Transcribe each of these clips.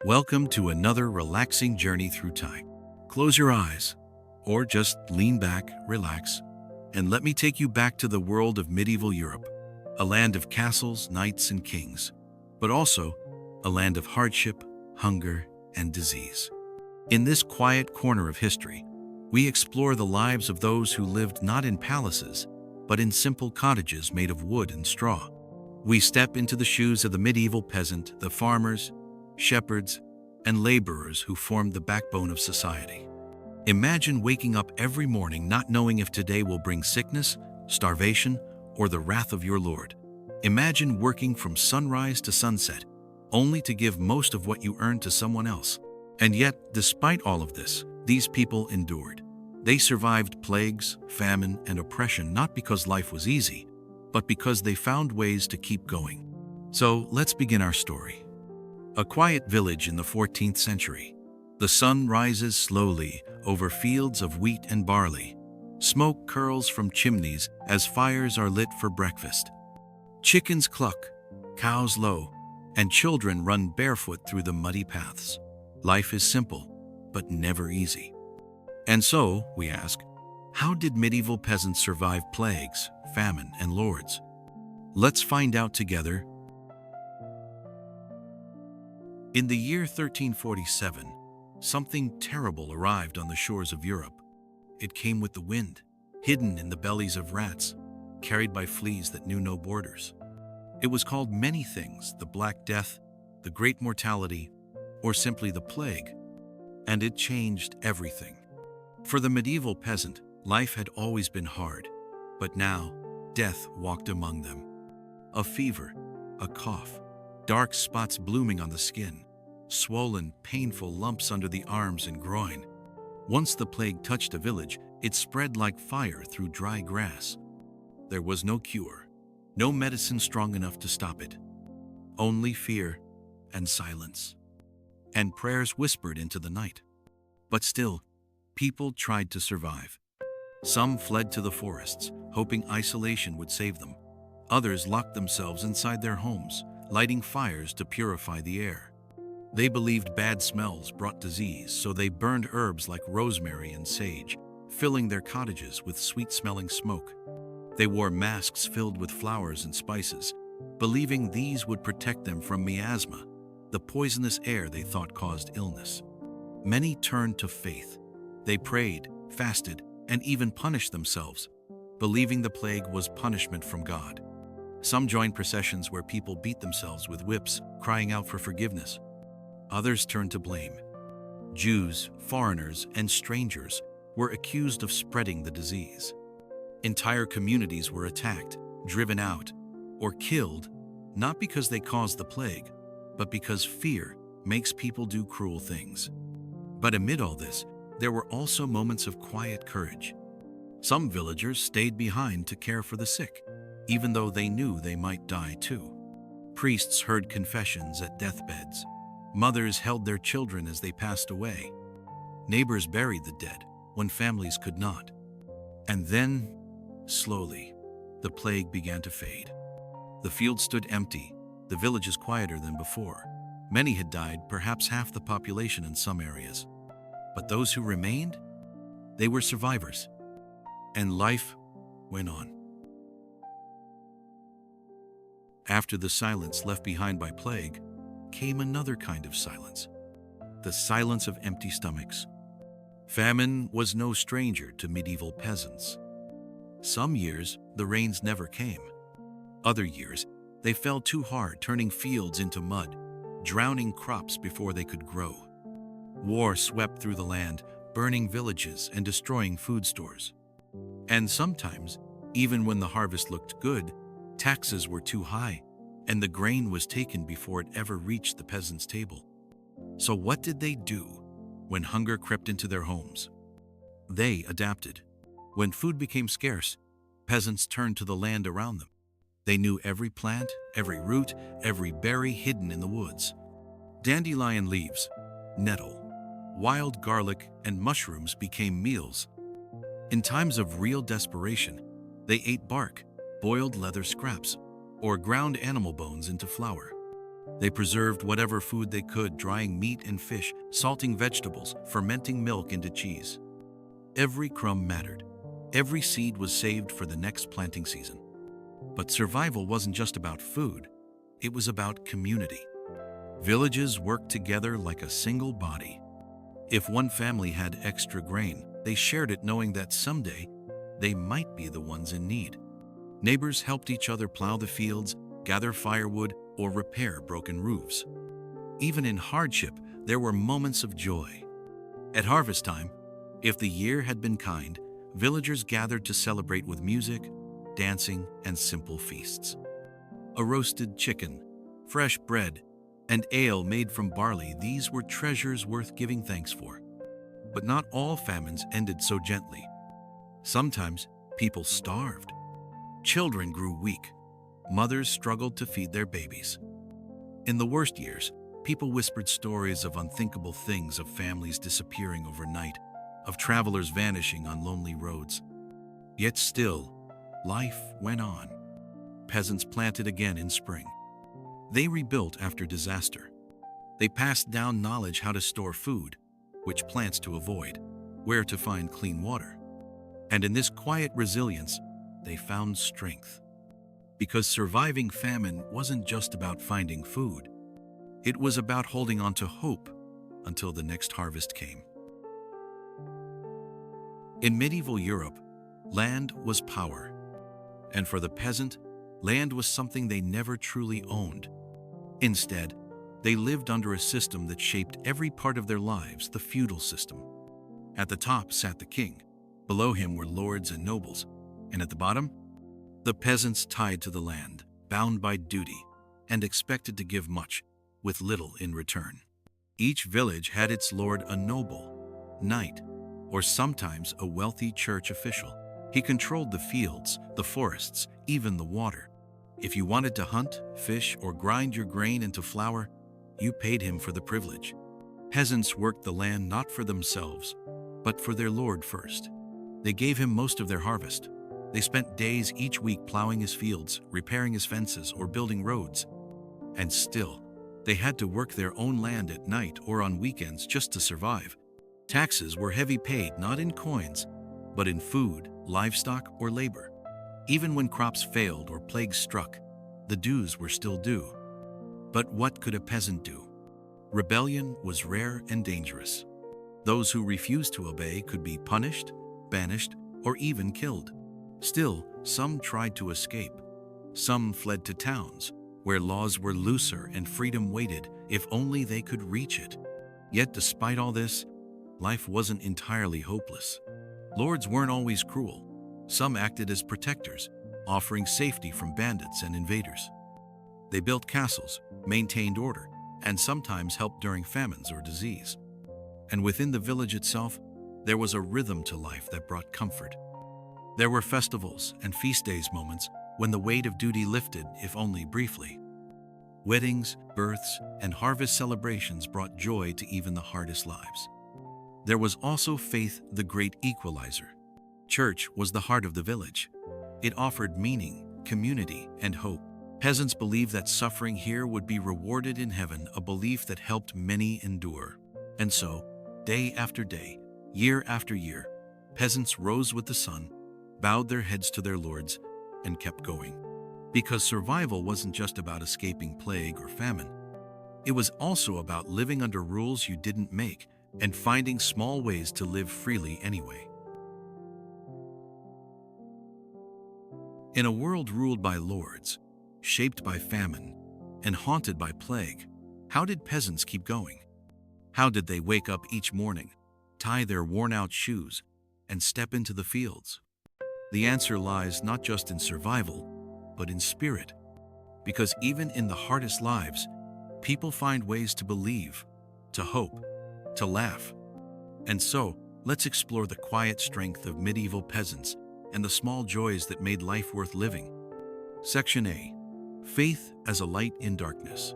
Welcome to another relaxing journey through time. Close your eyes, or just lean back, relax, and let me take you back to the world of medieval Europe, a land of castles, knights, and kings, but also a land of hardship, hunger, and disease. In this quiet corner of history, we explore the lives of those who lived not in palaces, but in simple cottages made of wood and straw. We step into the shoes of the medieval peasant, the farmers, shepherds, and laborers who formed the backbone of society. Imagine waking up every morning not knowing if today will bring sickness, starvation, or the wrath of your Lord. Imagine working from sunrise to sunset, only to give most of what you earned to someone else. And yet, despite all of this, these people endured. They survived plagues, famine, and oppression not because life was easy, but because they found ways to keep going. So let's begin our story. A quiet village in the 14th century. The sun rises slowly over fields of wheat and barley. Smoke curls from chimneys as fires are lit for breakfast. Chickens cluck, cows low, and children run barefoot through the muddy paths. Life is simple, but never easy. And so, we ask, how did medieval peasants survive plagues, famine, and lords? Let's find out together. In the year 1347, something terrible arrived on the shores of Europe. It came with the wind, hidden in the bellies of rats, carried by fleas that knew no borders. It was called many things: the Black Death, the Great Mortality, or simply the Plague. And it changed everything. For the medieval peasant, life had always been hard, but now death walked among them. A fever, a cough, dark spots blooming on the skin, swollen, painful lumps under the arms and groin. Once the plague touched a village, it spread like fire through dry grass. There was no cure, no medicine strong enough to stop it. Only fear and silence, and prayers whispered into the night. But still, people tried to survive. Some fled to the forests, hoping isolation would save them. Others locked themselves inside their homes, lighting fires to purify the air. They believed bad smells brought disease, so they burned herbs like rosemary and sage, filling their cottages with sweet-smelling smoke. They wore masks filled with flowers and spices, believing these would protect them from miasma, the poisonous air they thought caused illness. Many turned to faith. They prayed, fasted, and even punished themselves, believing the plague was punishment from God. Some joined processions where people beat themselves with whips, crying out for forgiveness. Others turned to blame. Jews, foreigners, and strangers were accused of spreading the disease. Entire communities were attacked, driven out, or killed, not because they caused the plague, but because fear makes people do cruel things. But amid all this, there were also moments of quiet courage. Some villagers stayed behind to care for the sick, even though they knew they might die too. Priests heard confessions at deathbeds. Mothers held their children as they passed away. Neighbors buried the dead when families could not. And then, slowly, the plague began to fade. The fields stood empty, the villages quieter than before. Many had died, perhaps half the population in some areas. But those who remained, they were survivors. And life went on. After the silence left behind by plague, came another kind of silence. The silence of empty stomachs. Famine was no stranger to medieval peasants. Some years, the rains never came. Other years, they fell too hard, turning fields into mud, drowning crops before they could grow. War swept through the land, burning villages and destroying food stores. And sometimes, even when the harvest looked good, taxes were too high, and the grain was taken before it ever reached the peasant's table. So what did they do when hunger crept into their homes? They adapted. When food became scarce, peasants turned to the land around them. They knew every plant, every root, every berry hidden in the woods. Dandelion leaves, nettle, wild garlic, and mushrooms became meals. In times of real desperation, they ate bark, boiled leather scraps, or ground animal bones into flour. They preserved whatever food they could, drying meat and fish, salting vegetables, fermenting milk into cheese. Every crumb mattered. Every seed was saved for the next planting season. But survival wasn't just about food. It was about community. Villages worked together like a single body. If one family had extra grain, they shared it knowing that someday they might be the ones in need. Neighbors helped each other plow the fields, gather firewood, or repair broken roofs. Even in hardship, there were moments of joy. At harvest time, if the year had been kind, villagers gathered to celebrate with music, dancing, and simple feasts. A roasted chicken, fresh bread, and ale made from barley, these were treasures worth giving thanks for. But not all famines ended so gently. Sometimes people starved. Children grew weak. Mothers struggled to feed their babies. In the worst years, people whispered stories of unthinkable things, of families disappearing overnight, of travelers vanishing on lonely roads. Yet still, life went on. Peasants planted again in spring. They rebuilt after disaster. They passed down knowledge how to store food, which plants to avoid, where to find clean water. And in this quiet resilience, they found strength. Because surviving famine wasn't just about finding food. It was about holding on to hope until the next harvest came. In medieval Europe, land was power. And for the peasant, land was something they never truly owned. Instead, they lived under a system that shaped every part of their lives, the feudal system. At the top sat the king. Below him were lords and nobles. And at the bottom, the peasants tied to the land, bound by duty, and expected to give much, with little in return. Each village had its lord, a noble, knight, or sometimes a wealthy church official. He controlled the fields, the forests, even the water. If you wanted to hunt, fish, or grind your grain into flour, you paid him for the privilege. Peasants worked the land not for themselves, but for their lord first. They gave him most of their harvest. They spent days each week plowing his fields, repairing his fences, or building roads. And still, they had to work their own land at night or on weekends just to survive. Taxes were heavy, paid not in coins, but in food, livestock, or labor. Even when crops failed or plagues struck, the dues were still due. But what could a peasant do? Rebellion was rare and dangerous. Those who refused to obey could be punished, banished, or even killed. Still, some tried to escape. Some fled to towns, where laws were looser and freedom waited, if only they could reach it. Yet despite all this, life wasn't entirely hopeless. Lords weren't always cruel. Some acted as protectors, offering safety from bandits and invaders. They built castles, maintained order, and sometimes helped during famines or disease. And within the village itself, there was a rhythm to life that brought comfort. There were festivals and feast days, moments when the weight of duty lifted, if only briefly. Weddings, births, and harvest celebrations brought joy to even the hardest lives. There was also faith, the great equalizer. Church was the heart of the village. It offered meaning, community, and hope. Peasants believed that suffering here would be rewarded in heaven, a belief that helped many endure. And so, day after day, year after year, peasants rose with the sun, bowed their heads to their lords, and kept going. Because survival wasn't just about escaping plague or famine. It was also about living under rules you didn't make and finding small ways to live freely anyway. In a world ruled by lords, shaped by famine, and haunted by plague, how did peasants keep going? How did they wake up each morning, tie their worn-out shoes, and step into the fields? The answer lies not just in survival, but in spirit. Because even in the hardest lives, people find ways to believe, to hope, to laugh. And so, let's explore the quiet strength of medieval peasants and the small joys that made life worth living. Section A. Faith as a light in darkness.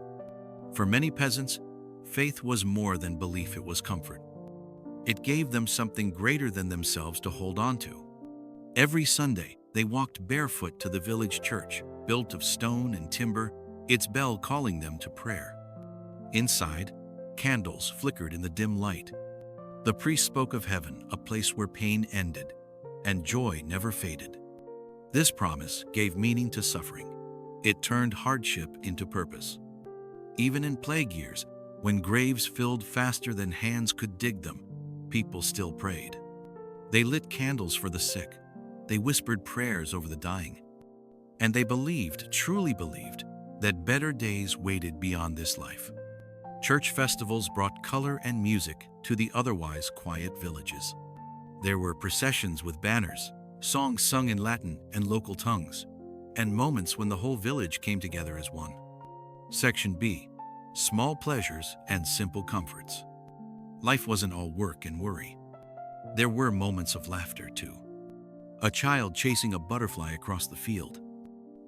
For many peasants, faith was more than belief, it was comfort. It gave them something greater than themselves to hold on to. Every Sunday, they walked barefoot to the village church, built of stone and timber, its bell calling them to prayer. Inside, candles flickered in the dim light. The priest spoke of heaven, a place where pain ended and joy never faded. This promise gave meaning to suffering. It turned hardship into purpose. Even in plague years, when graves filled faster than hands could dig them, people still prayed. They lit candles for the sick. They whispered prayers over the dying. And they believed, truly believed, that better days waited beyond this life. Church festivals brought color and music to the otherwise quiet villages. There were processions with banners, songs sung in Latin and local tongues, and moments when the whole village came together as one. Section B. Small pleasures and simple comforts. Life wasn't all work and worry. There were moments of laughter, too. A child chasing a butterfly across the field.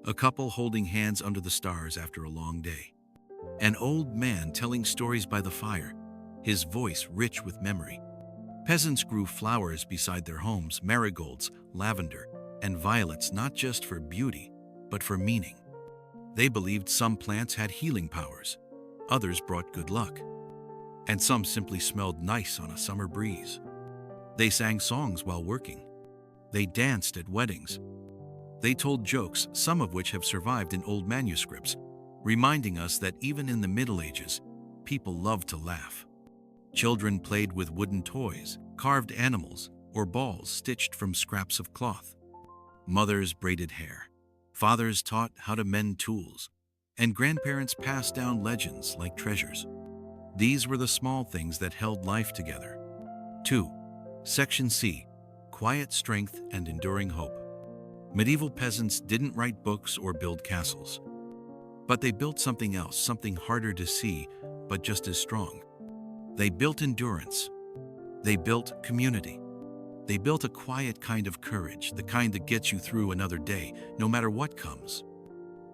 A couple holding hands under the stars after a long day. An old man telling stories by the fire, his voice rich with memory. Peasants grew flowers beside their homes, marigolds, lavender, and violets, not just for beauty, but for meaning. They believed some plants had healing powers, others brought good luck, and some simply smelled nice on a summer breeze. They sang songs while working. They danced at weddings. They told jokes, some of which have survived in old manuscripts, reminding us that even in the Middle Ages, people loved to laugh. Children played with wooden toys, carved animals, or balls stitched from scraps of cloth. Mothers braided hair. Fathers taught how to mend tools, and grandparents passed down legends like treasures. These were the small things that held life together. 2. Section C. Quiet strength and enduring hope. Medieval peasants didn't write books or build castles. But they built something else, something harder to see, but just as strong. They built endurance. They built community. They built a quiet kind of courage, the kind that gets you through another day, no matter what comes.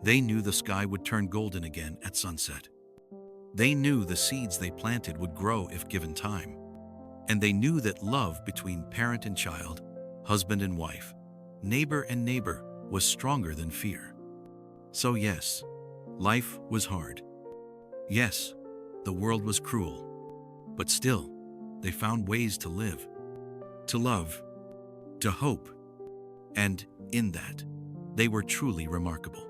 They knew the sky would turn golden again at sunset. They knew the seeds they planted would grow if given time. And they knew that love between parent and child, husband and wife, neighbor and neighbor was stronger than fear. So yes, life was hard. Yes, the world was cruel. But still, they found ways to live, to love, to hope. And in that, they were truly remarkable.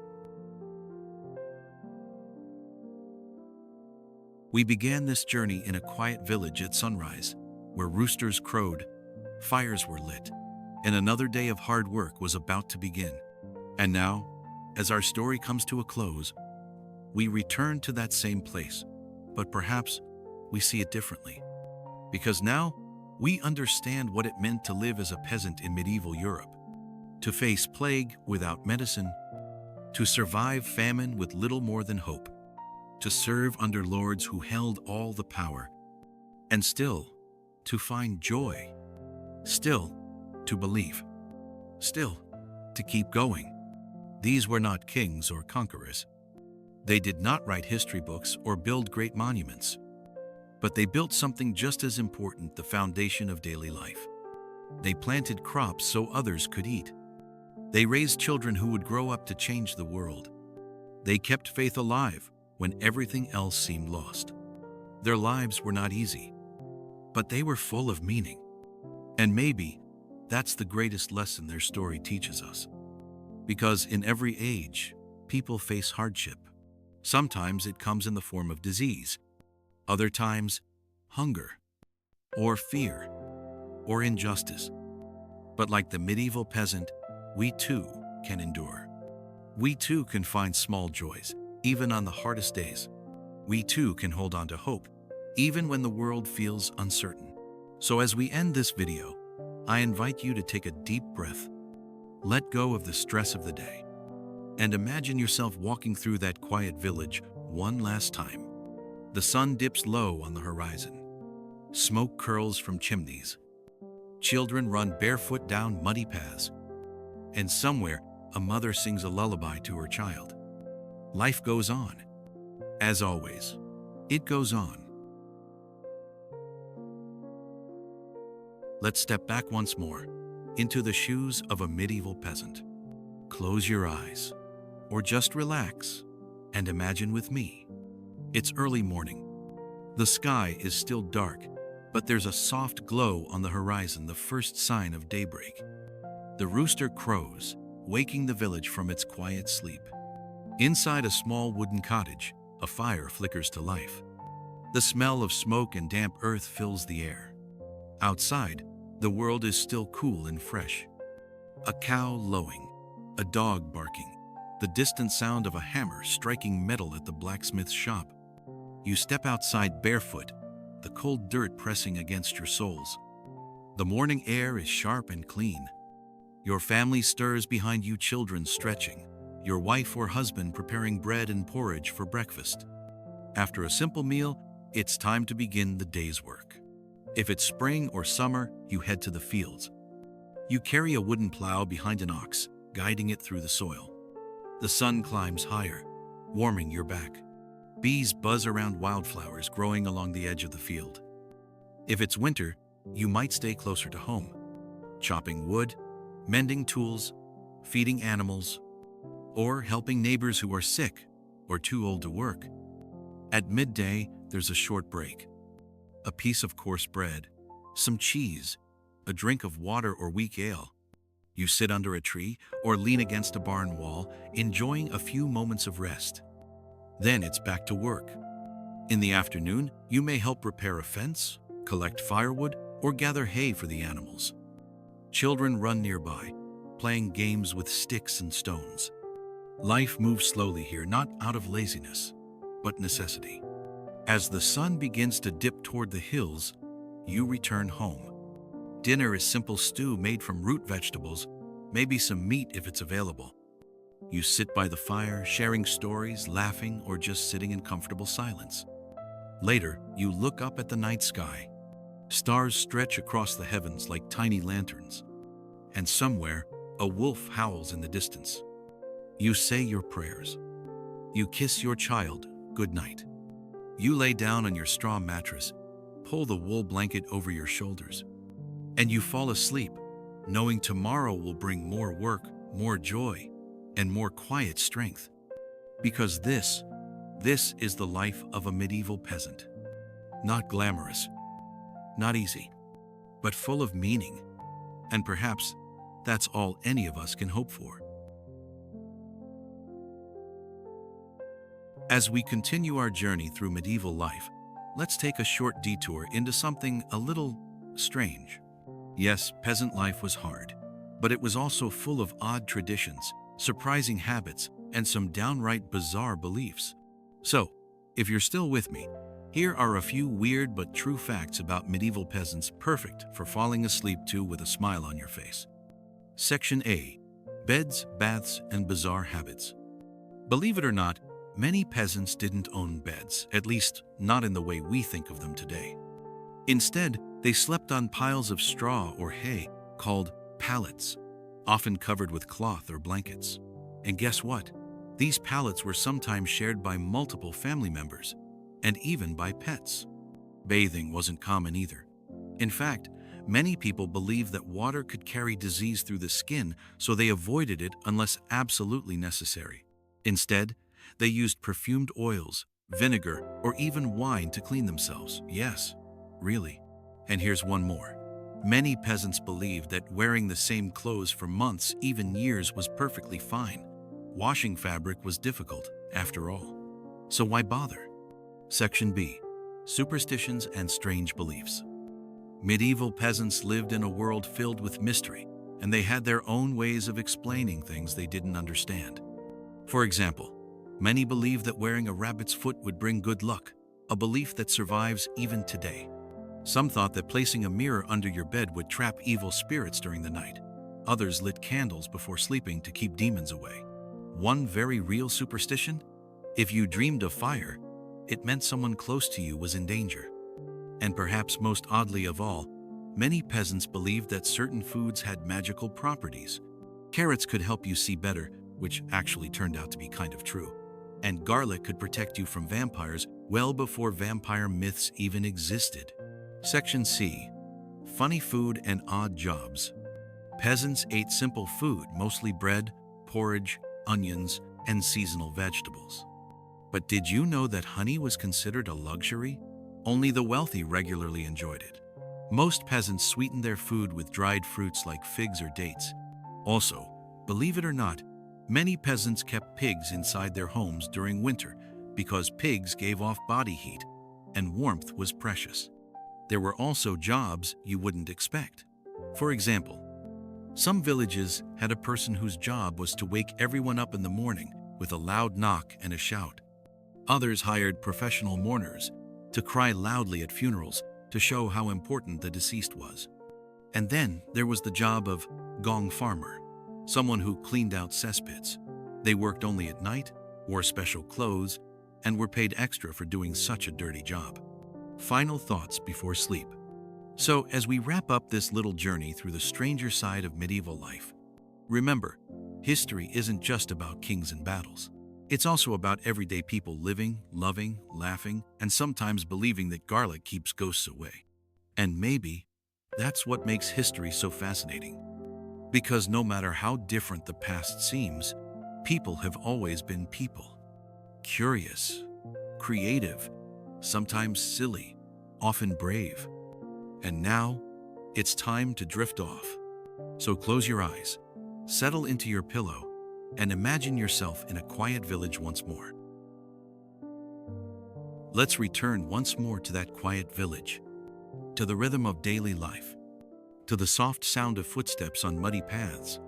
We began this journey in a quiet village at sunrise, where roosters crowed, fires were lit, and another day of hard work was about to begin. And now, as our story comes to a close, we return to that same place, but perhaps we see it differently. Because now, we understand what it meant to live as a peasant in medieval Europe, to face plague without medicine, to survive famine with little more than hope, to serve under lords who held all the power, and still to find joy, still to believe, still to keep going. These were not kings or conquerors. They did not write history books or build great monuments. But they built something just as important, the foundation of daily life. They planted crops so others could eat. They raised children who would grow up to change the world. They kept faith alive when everything else seemed lost. Their lives were not easy, but they were full of meaning. And maybe that's the greatest lesson their story teaches us. Because in every age, people face hardship. Sometimes it comes in the form of disease. Other times, hunger, or fear, or injustice. But like the medieval peasant, we too can endure. We too can find small joys, even on the hardest days. We too can hold on to hope, even when the world feels uncertain. So as we end this video, I invite you to take a deep breath, let go of the stress of the day, and imagine yourself walking through that quiet village one last time. The sun dips low on the horizon. Smoke curls from chimneys. Children run barefoot down muddy paths. And somewhere, a mother sings a lullaby to her child. Life goes on. As always, it goes on. Let's step back once more, into the shoes of a medieval peasant. Close your eyes, or just relax, And imagine with me. It's early morning. The sky is still dark, but there's a soft glow on the horizon, the first sign of daybreak. The rooster crows, waking the village from its quiet sleep. Inside a small wooden cottage, a fire flickers to life. The smell of smoke and damp earth fills the air. Outside, the world is still cool and fresh. A cow lowing, a dog barking, the distant sound of a hammer striking metal at the blacksmith's shop. You step outside barefoot, the cold dirt pressing against your soles. The morning air is sharp and clean. Your family stirs behind you, children stretching, your wife or husband preparing bread and porridge for breakfast. After a simple meal, it's time to begin the day's work. If it's spring or summer, you head to the fields. You carry a wooden plow behind an ox, guiding it through the soil. The sun climbs higher, warming your back. Bees buzz around wildflowers growing along the edge of the field. If it's winter, you might stay closer to home, chopping wood, mending tools, feeding animals, or helping neighbors who are sick or too old to work. At midday, there's a short break. A piece of coarse bread, some cheese, a drink of water or weak ale. You sit under a tree or lean against a barn wall, enjoying a few moments of rest. Then it's back to work. In the afternoon, you may help repair a fence, collect firewood, or gather hay for the animals. Children run nearby, playing games with sticks and stones. Life moves slowly here, not out of laziness, but necessity. As the sun begins to dip toward the hills, you return home. Dinner is simple stew made from root vegetables, maybe some meat if it's available. You sit by the fire, sharing stories, laughing, or just sitting in comfortable silence. Later, you look up at the night sky. Stars stretch across the heavens like tiny lanterns. And somewhere, a wolf howls in the distance. You say your prayers. You kiss your child good night. You lay down on your straw mattress, pull the wool blanket over your shoulders, and you fall asleep, knowing tomorrow will bring more work, more joy, and more quiet strength. Because this is the life of a medieval peasant. Not glamorous, not easy, but full of meaning. And perhaps that's all any of us can hope for. As we continue our journey through medieval life, let's take a short detour into something a little strange. Yes, peasant life was hard, but it was also full of odd traditions, surprising habits, and some downright bizarre beliefs. So, if you're still with me, here are a few weird but true facts about medieval peasants, perfect for falling asleep to with a smile on your face. Section A. Beds, baths, and bizarre habits. Believe it or not, many peasants didn't own beds, at least not in the way we think of them today. Instead, they slept on piles of straw or hay called pallets, often covered with cloth or blankets. And guess what? These pallets were sometimes shared by multiple family members, and even by pets. Bathing wasn't common either. In fact, many people believed that water could carry disease through the skin, so they avoided it unless absolutely necessary. Instead, they used perfumed oils, vinegar, or even wine to clean themselves. Yes, really. And here's one more. Many peasants believed that wearing the same clothes for months, even years, was perfectly fine. Washing fabric was difficult, after all. So why bother? Section B. Superstitions and strange beliefs. Medieval peasants lived in a world filled with mystery, and they had their own ways of explaining things they didn't understand. For example, many believed that wearing a rabbit's foot would bring good luck, a belief that survives even today. Some thought that placing a mirror under your bed would trap evil spirits during the night. Others lit candles before sleeping to keep demons away. One very real superstition? If you dreamed of fire, it meant someone close to you was in danger. And perhaps most oddly of all, many peasants believed that certain foods had magical properties. Carrots could help you see better, which actually turned out to be kind of true. And garlic could protect you from vampires well before vampire myths even existed. Section C. Funny food and odd jobs. Peasants ate simple food, mostly bread, porridge, onions, and seasonal vegetables. But did you know that honey was considered a luxury? Only the wealthy regularly enjoyed it. Most peasants sweetened their food with dried fruits like figs or dates. Also, believe it or not, many peasants kept pigs inside their homes during winter because pigs gave off body heat and warmth was precious. There were also jobs you wouldn't expect. For example, some villages had a person whose job was to wake everyone up in the morning with a loud knock and a shout. Others hired professional mourners to cry loudly at funerals to show how important the deceased was. And then there was the job of gong farmer, someone who cleaned out cesspits. They worked only at night, wore special clothes, and were paid extra for doing such a dirty job. Final thoughts before sleep. So, as we wrap up this little journey through the stranger side of medieval life, remember, history isn't just about kings and battles. It's also about everyday people living, loving, laughing, and sometimes believing that garlic keeps ghosts away. And maybe that's what makes history so fascinating. Because no matter how different the past seems, people have always been people. Curious, creative, sometimes silly, often brave. And now, it's time to drift off. So close your eyes, settle into your pillow, and imagine yourself in a quiet village once more. Let's return once more to that quiet village, to the rhythm of daily life, to the soft sound of footsteps on muddy paths,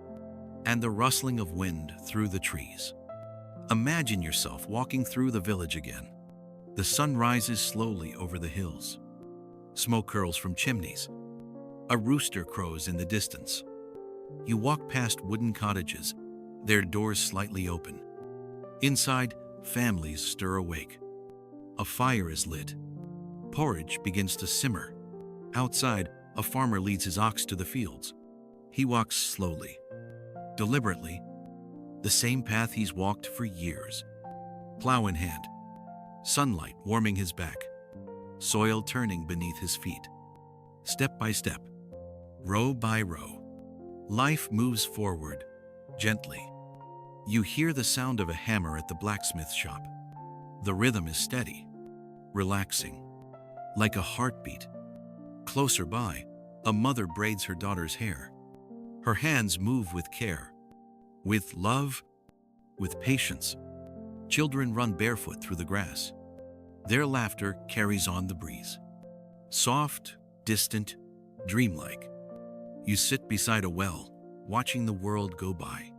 and the rustling of wind through the trees. Imagine yourself walking through the village again. The sun rises slowly over the hills. Smoke curls from chimneys. A rooster crows in the distance. You walk past wooden cottages, their doors slightly open. Inside, families stir awake. A fire is lit. Porridge begins to simmer. Outside, a farmer leads his ox to the fields. He walks slowly, deliberately, the same path he's walked for years. Plow in hand, sunlight warming his back, soil turning beneath his feet. Step by step, row by row, life moves forward, gently. You hear the sound of a hammer at the blacksmith shop. The rhythm is steady, relaxing, like a heartbeat. Closer by, a mother braids her daughter's hair. Her hands move with care, with love, with patience. Children run barefoot through the grass. Their laughter carries on the breeze. Soft, distant, dreamlike. You sit beside a well, watching the world go by.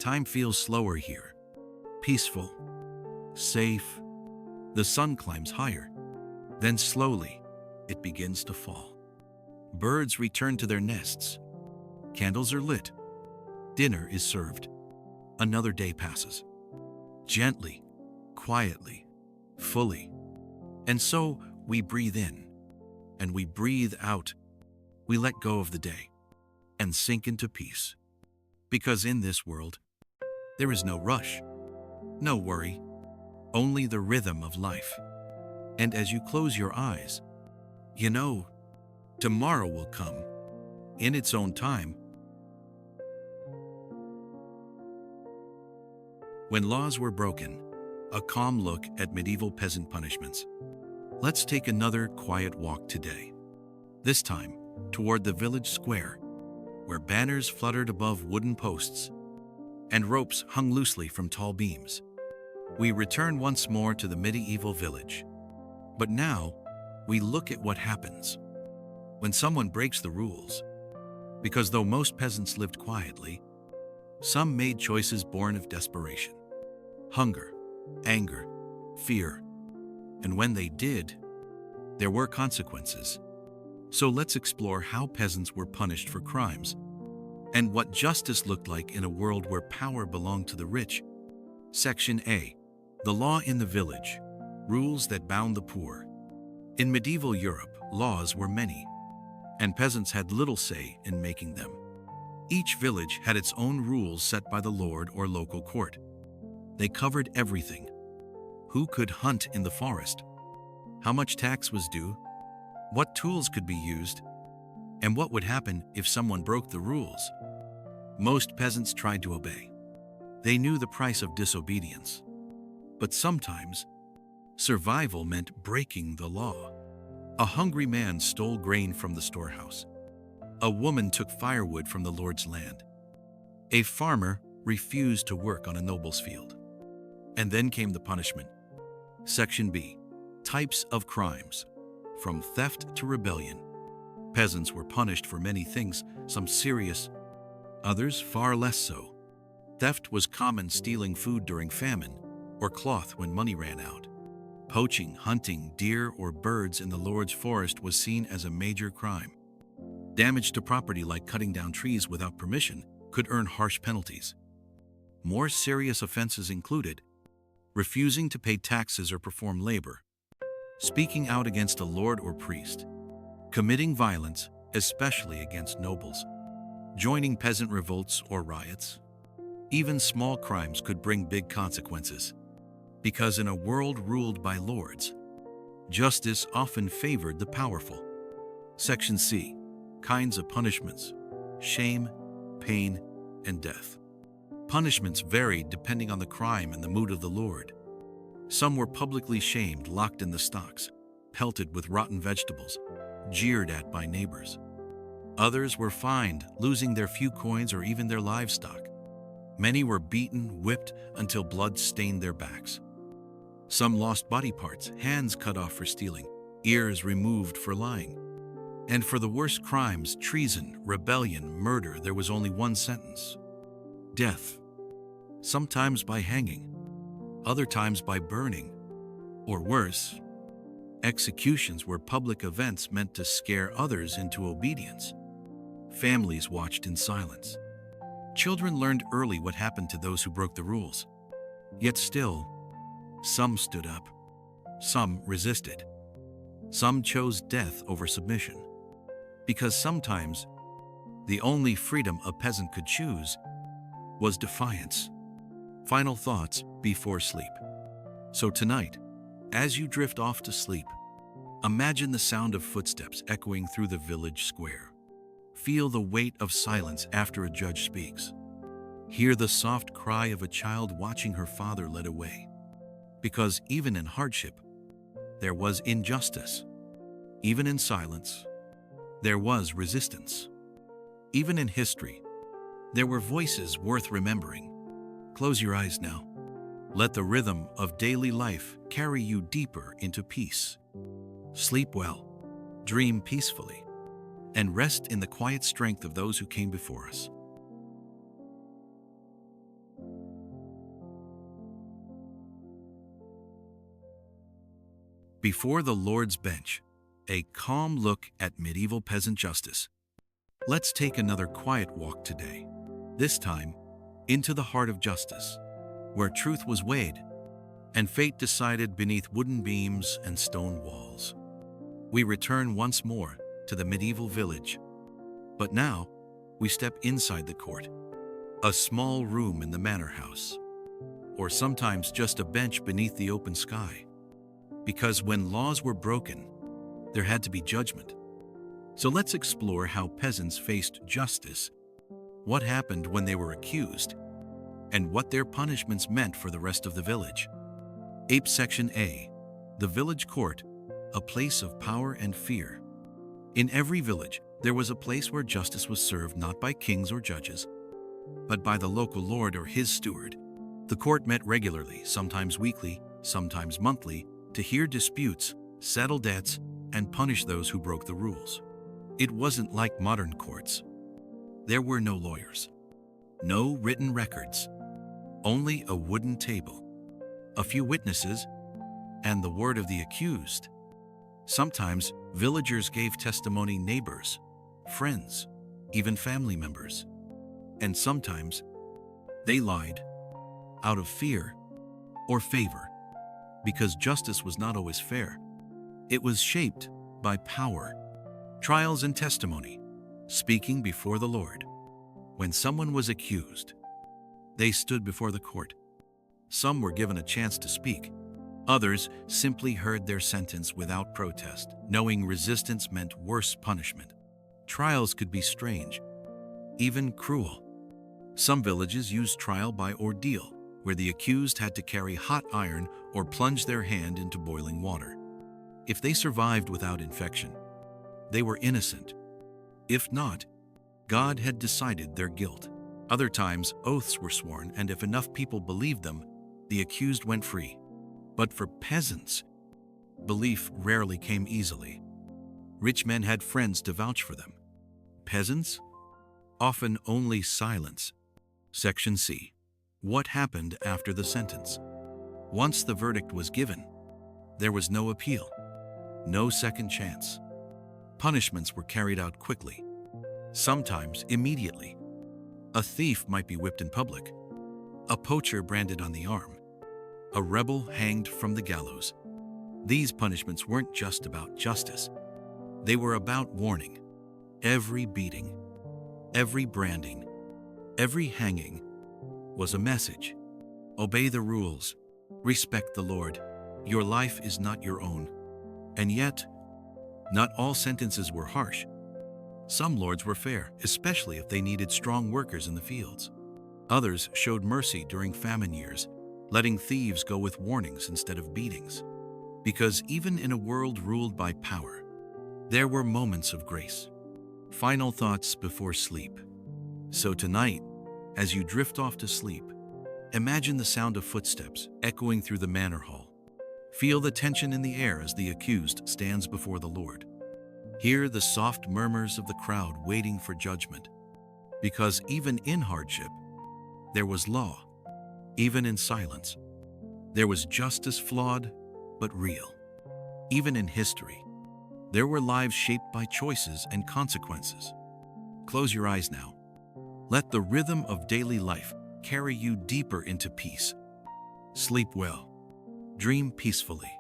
Time feels slower here, peaceful, safe. The sun climbs higher. Then slowly, it begins to fall. Birds return to their nests. Candles are lit. Dinner is served. Another day passes. Gently, quietly, fully. And so we breathe in, and we breathe out. We let go of the day and sink into peace. Because in this world, there is no rush, no worry, only the rhythm of life. And as you close your eyes, you know, tomorrow will come in its own time. When laws were broken, a calm look at medieval peasant punishments. Let's take another quiet walk today. This time, toward the village square, where banners fluttered above wooden posts and ropes hung loosely from tall beams. We return once more to the medieval village. But now, we look at what happens when someone breaks the rules. Because though most peasants lived quietly, some made choices born of desperation, hunger, anger, fear. And when they did, there were consequences. So let's explore how peasants were punished for crimes and what justice looked like in a world where power belonged to the rich. Section A. The law in the village. Rules that bound the poor. In medieval Europe, laws were many, and peasants had little say in making them. Each village had its own rules set by the lord or local court. They covered everything. Who could hunt in the forest? How much tax was due? What tools could be used? And what would happen if someone broke the rules? Most peasants tried to obey. They knew the price of disobedience. But sometimes, survival meant breaking the law. A hungry man stole grain from the storehouse. A woman took firewood from the Lord's land. A farmer refused to work on a noble's field. And then came the punishment. Section B. Types of crimes. From theft to rebellion. Peasants were punished for many things, some serious, others far less so. Theft was common, stealing food during famine, or cloth when money ran out. Poaching, hunting deer or birds in the Lord's forest was seen as a major crime. Damage to property like cutting down trees without permission could earn harsh penalties. More serious offenses included refusing to pay taxes or perform labor, speaking out against a lord or priest, committing violence, especially against nobles, joining peasant revolts or riots. Even small crimes could bring big consequences, because in a world ruled by lords, justice often favored the powerful. Section C. Kinds of punishments. Shame, pain, and death. Punishments varied depending on the crime and the mood of the lord. Some were publicly shamed, locked in the stocks, pelted with rotten vegetables, jeered at by neighbors. Others were fined, losing their few coins or even their livestock. Many were beaten, whipped until blood stained their backs. Some lost body parts, hands cut off for stealing, ears removed for lying. And for the worst crimes, treason, rebellion, murder, there was only one sentence: death. Sometimes by hanging, other times by burning, or worse, executions were public events meant to scare others into obedience. Families watched in silence. Children learned early what happened to those who broke the rules. Yet still, some stood up. Some resisted. Some chose death over submission. Because sometimes, the only freedom a peasant could choose was defiance. Final thoughts before sleep. So tonight, as you drift off to sleep, imagine the sound of footsteps echoing through the village square. Feel the weight of silence after a judge speaks. Hear the soft cry of a child watching her father led away. Because even in hardship, there was injustice. Even in silence, there was resistance. Even in history, there were voices worth remembering. Close your eyes now. Let the rhythm of daily life carry you deeper into peace. Sleep well, dream peacefully, and rest in the quiet strength of those who came before us. Before the Lord's bench, a calm look at medieval peasant justice. Let's take another quiet walk today, this time into the heart of justice, where truth was weighed and fate decided beneath wooden beams and stone walls. We return once more to the medieval village, but now we step inside the court, a small room in the manor house, or sometimes just a bench beneath the open sky. Because when laws were broken, there had to be judgment. So let's explore how peasants faced justice, what happened when they were accused, and what their punishments meant for the rest of the village. Ape Section A. The village court, a place of power and fear. In every village, there was a place where justice was served not by kings or judges, but by the local lord or his steward. The court met regularly, sometimes weekly, sometimes monthly, to hear disputes, settle debts, and punish those who broke the rules. It wasn't like modern courts. There were no lawyers, no written records, only a wooden table, a few witnesses, and the word of the accused. Sometimes villagers gave testimony, neighbors, friends, even family members. And sometimes they lied out of fear or favor, because justice was not always fair. It was shaped by power, trials and testimony, speaking before the Lord. When someone was accused, they stood before the court. Some were given a chance to speak. Others simply heard their sentence without protest, knowing resistance meant worse punishment. Trials could be strange, even cruel. Some villages used trial by ordeal, where the accused had to carry hot iron or plunge their hand into boiling water. If they survived without infection, they were innocent. If not, God had decided their guilt. Other times, oaths were sworn, and if enough people believed them, the accused went free. But for peasants, belief rarely came easily. Rich men had friends to vouch for them. Peasants? Often only silence. Section C. What happened after the sentence? Once the verdict was given, there was no appeal, no second chance. Punishments were carried out quickly, sometimes immediately. A thief might be whipped in public, a poacher branded on the arm, a rebel hanged from the gallows. These punishments weren't just about justice. They were about warning. Every beating, every branding, every hanging was a message. Obey the rules. Respect the Lord. Your life is not your own. And yet, not all sentences were harsh. Some lords were fair, especially if they needed strong workers in the fields. Others showed mercy during famine years, letting thieves go with warnings instead of beatings. Because even in a world ruled by power, there were moments of grace. Final thoughts before sleep. So tonight, as you drift off to sleep, imagine the sound of footsteps echoing through the manor hall. Feel the tension in the air as the accused stands before the Lord. Hear the soft murmurs of the crowd waiting for judgment. Because even in hardship, there was law. Even in silence, there was justice, flawed but real. Even in history, there were lives shaped by choices and consequences. Close your eyes now. Let the rhythm of daily life carry you deeper into peace. Sleep well, dream peacefully,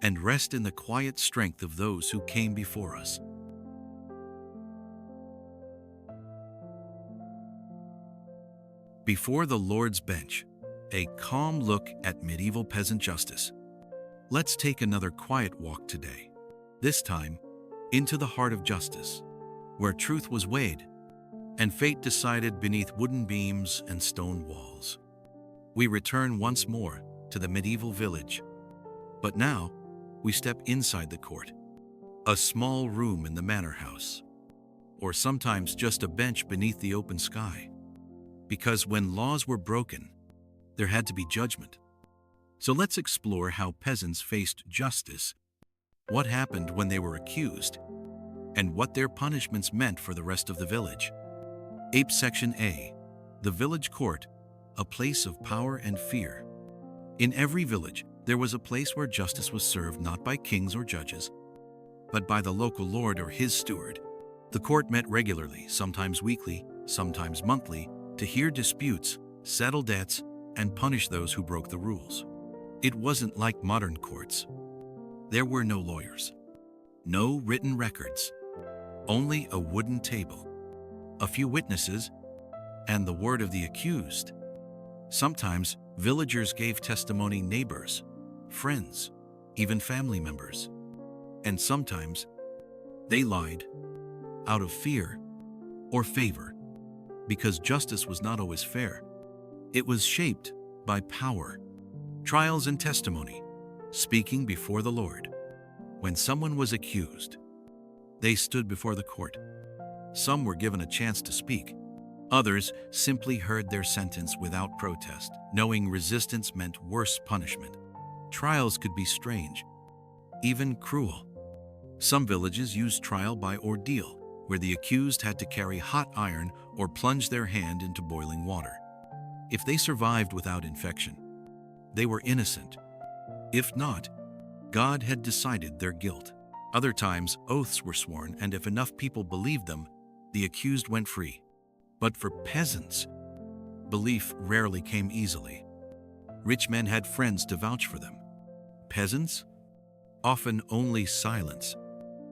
and rest in the quiet strength of those who came before us. Before the Lord's bench, a calm look at medieval peasant justice. Let's take another quiet walk today, this time into the heart of justice, where truth was weighed and fate decided beneath wooden beams and stone walls. We return once more to the medieval village, but now we step inside the court, a small room in the manor house, or sometimes just a bench beneath the open sky. Because when laws were broken, there had to be judgment. So let's explore how peasants faced justice, what happened when they were accused, and what their punishments meant for the rest of the village. Ape Section A. The village court, a place of power and fear. In every village, there was a place where justice was served not by kings or judges, but by the local lord or his steward. The court met regularly, sometimes weekly, sometimes monthly, to hear disputes, settle debts, and punish those who broke the rules. It wasn't like modern courts. There were no lawyers, no written records, only a wooden table, a few witnesses, and the word of the accused. Sometimes villagers gave testimony, neighbors, friends, even family members. And sometimes they lied out of fear or favor, because justice was not always fair. It was shaped by power, trials, and testimony, speaking before the Lord. When someone was accused, they stood before the court. Some were given a chance to speak. Others simply heard their sentence without protest, knowing resistance meant worse punishment. Trials could be strange, even cruel. Some villages used trial by ordeal, where the accused had to carry hot iron or plunge their hand into boiling water. If they survived without infection, they were innocent. If not, God had decided their guilt. Other times, oaths were sworn, and if enough people believed them, the accused went free. But for peasants, belief rarely came easily. Rich men had friends to vouch for them. Peasants? Often only silence.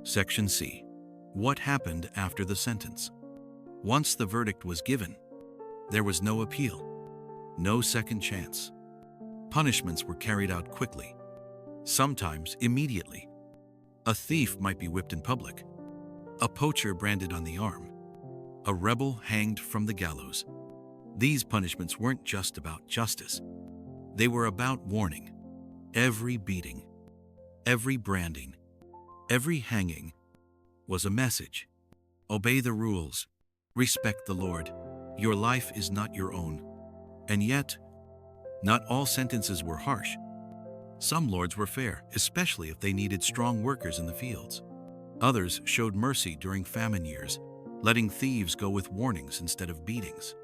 Section C. What happened after the sentence? Once the verdict was given, there was no appeal, no second chance. Punishments were carried out quickly, sometimes immediately. A thief might be whipped in public, a poacher branded on the arm, a rebel hanged from the gallows. These punishments weren't just about justice. They were about warning. Every beating, every branding, every hanging was a message. Obey the rules. Respect the Lord. Your life is not your own. And yet, not all sentences were harsh. Some lords were fair, especially if they needed strong workers in the fields. Others showed mercy during famine years, letting thieves go with warnings instead of beatings.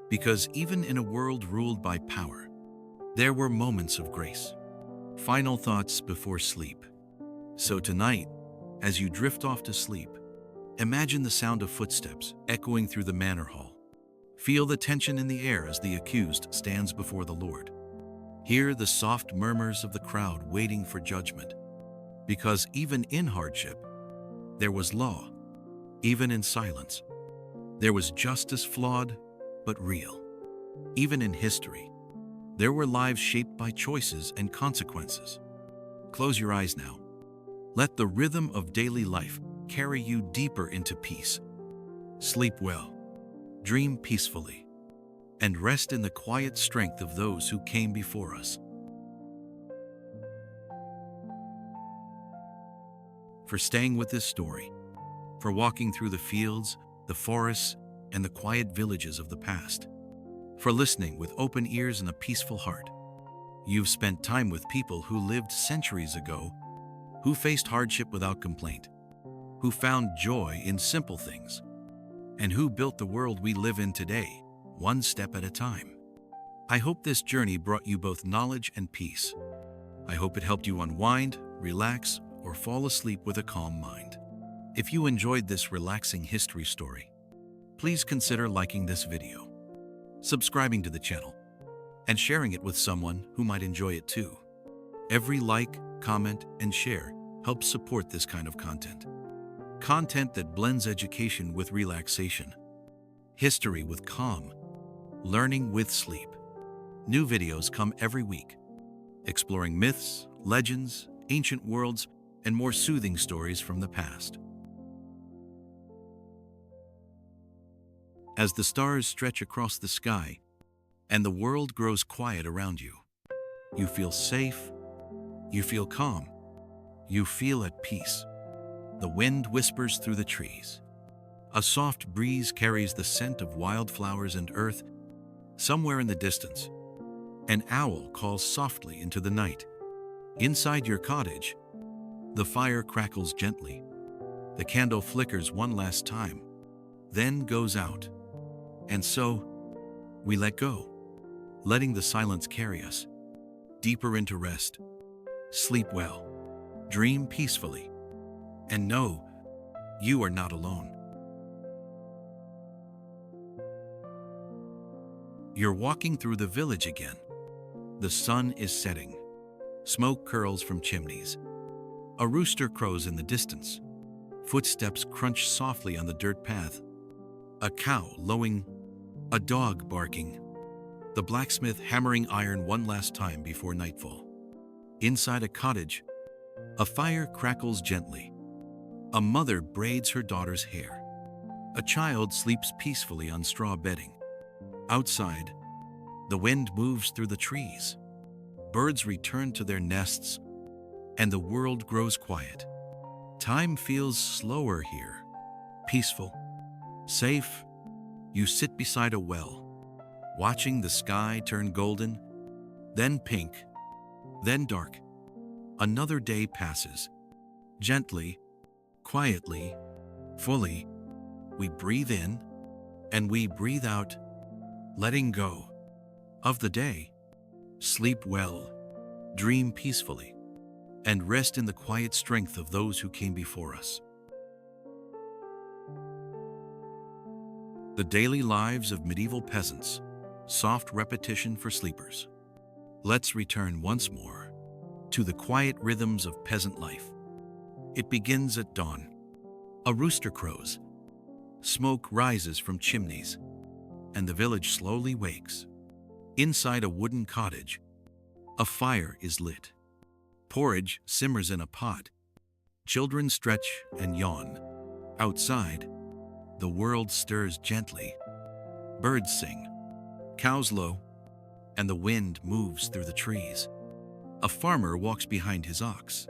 Because even in a world ruled by power, there were moments of grace. Final thoughts before sleep. So tonight, as you drift off to sleep, imagine the sound of footsteps echoing through the manor hall. Feel the tension in the air as the accused stands before the Lord. Hear the soft murmurs of the crowd waiting for judgment. Because even in hardship, there was law. Even in silence, there was justice, flawed but real. Even in history, there were lives shaped by choices and consequences. Close your eyes now. Let the rhythm of daily life carry you deeper into peace. Sleep well, dream peacefully, and rest in the quiet strength of those who came before us. For staying with this story, for walking through the fields, the forests, and the quiet villages of the past, for listening with open ears and a peaceful heart. You've spent time with people who lived centuries ago, who faced hardship without complaint, who found joy in simple things, and who built the world we live in today, one step at a time. I hope this journey brought you both knowledge and peace. I hope it helped you unwind, relax, or fall asleep with a calm mind. If you enjoyed this relaxing history story, please consider liking this video, subscribing to the channel, and sharing it with someone who might enjoy it too. Every like, comment, and share helps support this kind of content. Content that blends education with relaxation, history with calm, learning with sleep. New videos come every week, exploring myths, legends, ancient worlds, and more soothing stories from the past. As the stars stretch across the sky and the world grows quiet around you, you feel safe, you feel calm, you feel at peace. The wind whispers through the trees. A soft breeze carries the scent of wildflowers and earth. Somewhere in the distance, an owl calls softly into the night. Inside your cottage, the fire crackles gently. The candle flickers one last time, then goes out. And so, we let go, letting the silence carry us deeper into rest. Sleep well, dream peacefully, and know you are not alone. You're walking through the village again. The sun is setting. Smoke curls from chimneys. A rooster crows in the distance. Footsteps crunch softly on the dirt path. A cow lowing, a dog barking. The blacksmith hammering iron one last time before nightfall. Inside a cottage, a fire crackles gently. A mother braids her daughter's hair. A child sleeps peacefully on straw bedding. Outside, the wind moves through the trees. Birds return to their nests, and the world grows quiet. Time feels slower here, peaceful, safe. You sit beside a well, watching the sky turn golden, then pink, then dark. Another day passes. Gently, quietly, fully, we breathe in and we breathe out, letting go of the day. Sleep well, dream peacefully, and rest in the quiet strength of those who came before us. The daily lives of medieval peasants, soft repetition for sleepers. Let's return once more to the quiet rhythms of peasant life. It begins at dawn. A rooster crows. Smoke rises from chimneys, and the village slowly wakes. Inside a wooden cottage, a fire is lit. Porridge simmers in a pot. Children stretch and yawn. Outside, the world stirs gently. Birds sing. Cows low, and the wind moves through the trees. A farmer walks behind his ox,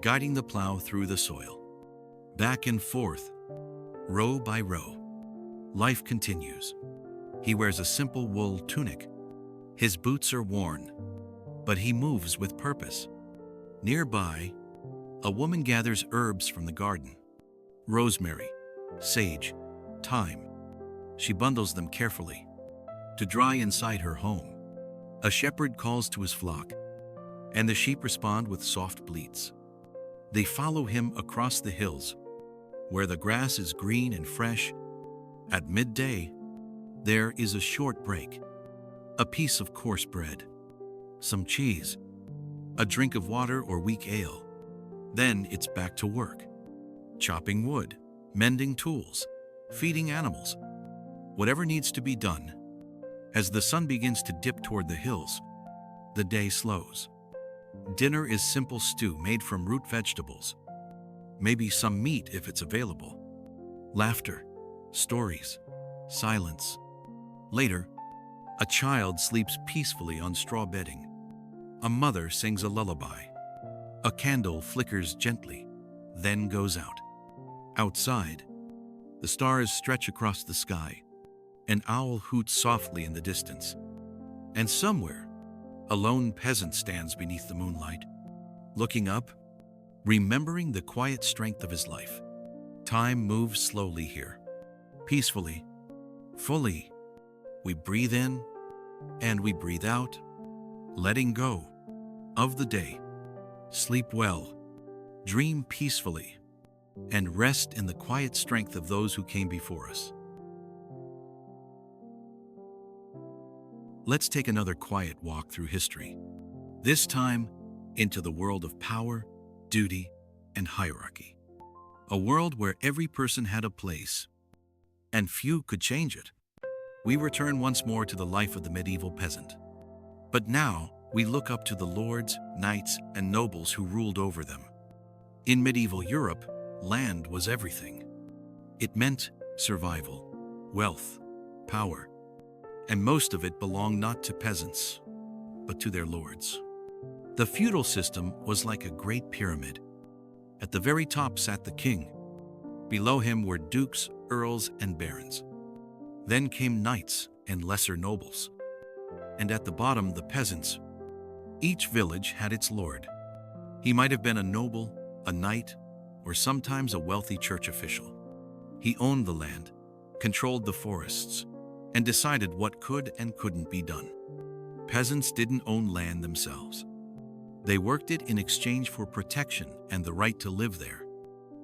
guiding the plow through the soil. Back and forth, row by row. Life continues. He wears a simple wool tunic. His boots are worn, but he moves with purpose. Nearby, a woman gathers herbs from the garden. Rosemary, sage, thyme. She bundles them carefully to dry inside her home. A shepherd calls to his flock, and the sheep respond with soft bleats. They follow him across the hills, where the grass is green and fresh. At midday, there is a short break. A piece of coarse bread, some cheese, a drink of water or weak ale. Then it's back to work. Chopping wood, mending tools, feeding animals. Whatever needs to be done. As the sun begins to dip toward the hills, the day slows. Dinner is simple stew made from root vegetables. Maybe some meat if it's available. Laughter, stories, silence. Later, a child sleeps peacefully on straw bedding. A mother sings a lullaby. A candle flickers gently, then goes out. Outside, the stars stretch across the sky. An owl hoots softly in the distance. And somewhere, a lone peasant stands beneath the moonlight, looking up, remembering the quiet strength of his life. Time moves slowly here, peacefully, fully. We breathe in and we breathe out, letting go of the day. Sleep well, dream peacefully, and rest in the quiet strength of those who came before us. Let's take another quiet walk through history, this time into the world of power, duty, and hierarchy. A world where every person had a place, and few could change it. We return once more to the life of the medieval peasant. But now, we look up to the lords, knights, and nobles who ruled over them. In medieval Europe, land was everything. It meant survival, wealth, power, and most of it belonged not to peasants, but to their lords. The feudal system was like a great pyramid. At the very top sat the king. Below him were dukes, earls, and barons. Then came knights and lesser nobles. And at the bottom, the peasants. Each village had its lord. He might have been a noble, a knight, or sometimes a wealthy church official. He owned the land, controlled the forests, and decided what could and couldn't be done. Peasants didn't own land themselves. They worked it in exchange for protection and the right to live there.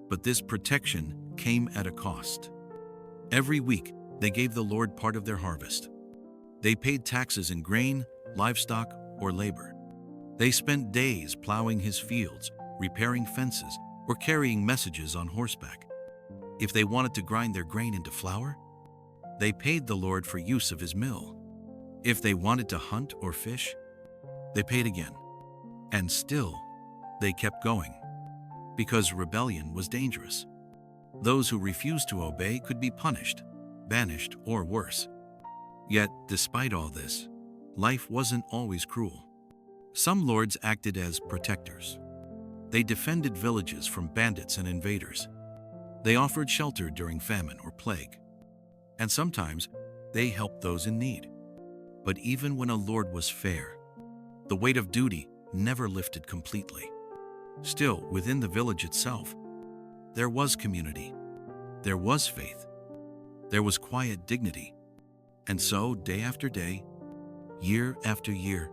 But this protection came at a cost. Every week, they gave the Lord part of their harvest. They paid taxes in grain, livestock, or labor. They spent days plowing his fields, repairing fences, or carrying messages on horseback. If they wanted to grind their grain into flour, they paid the Lord for use of his mill. If they wanted to hunt or fish, they paid again. And still, they kept going, because rebellion was dangerous. Those who refused to obey could be punished, banished, or worse. Yet, despite all this, life wasn't always cruel. Some lords acted as protectors. They defended villages from bandits and invaders. They offered shelter during famine or plague. And sometimes, they helped those in need. But even when a lord was fair, the weight of duty never lifted completely. Still, within the village itself, there was community. There was faith. There was quiet dignity. And so, day after day, year after year,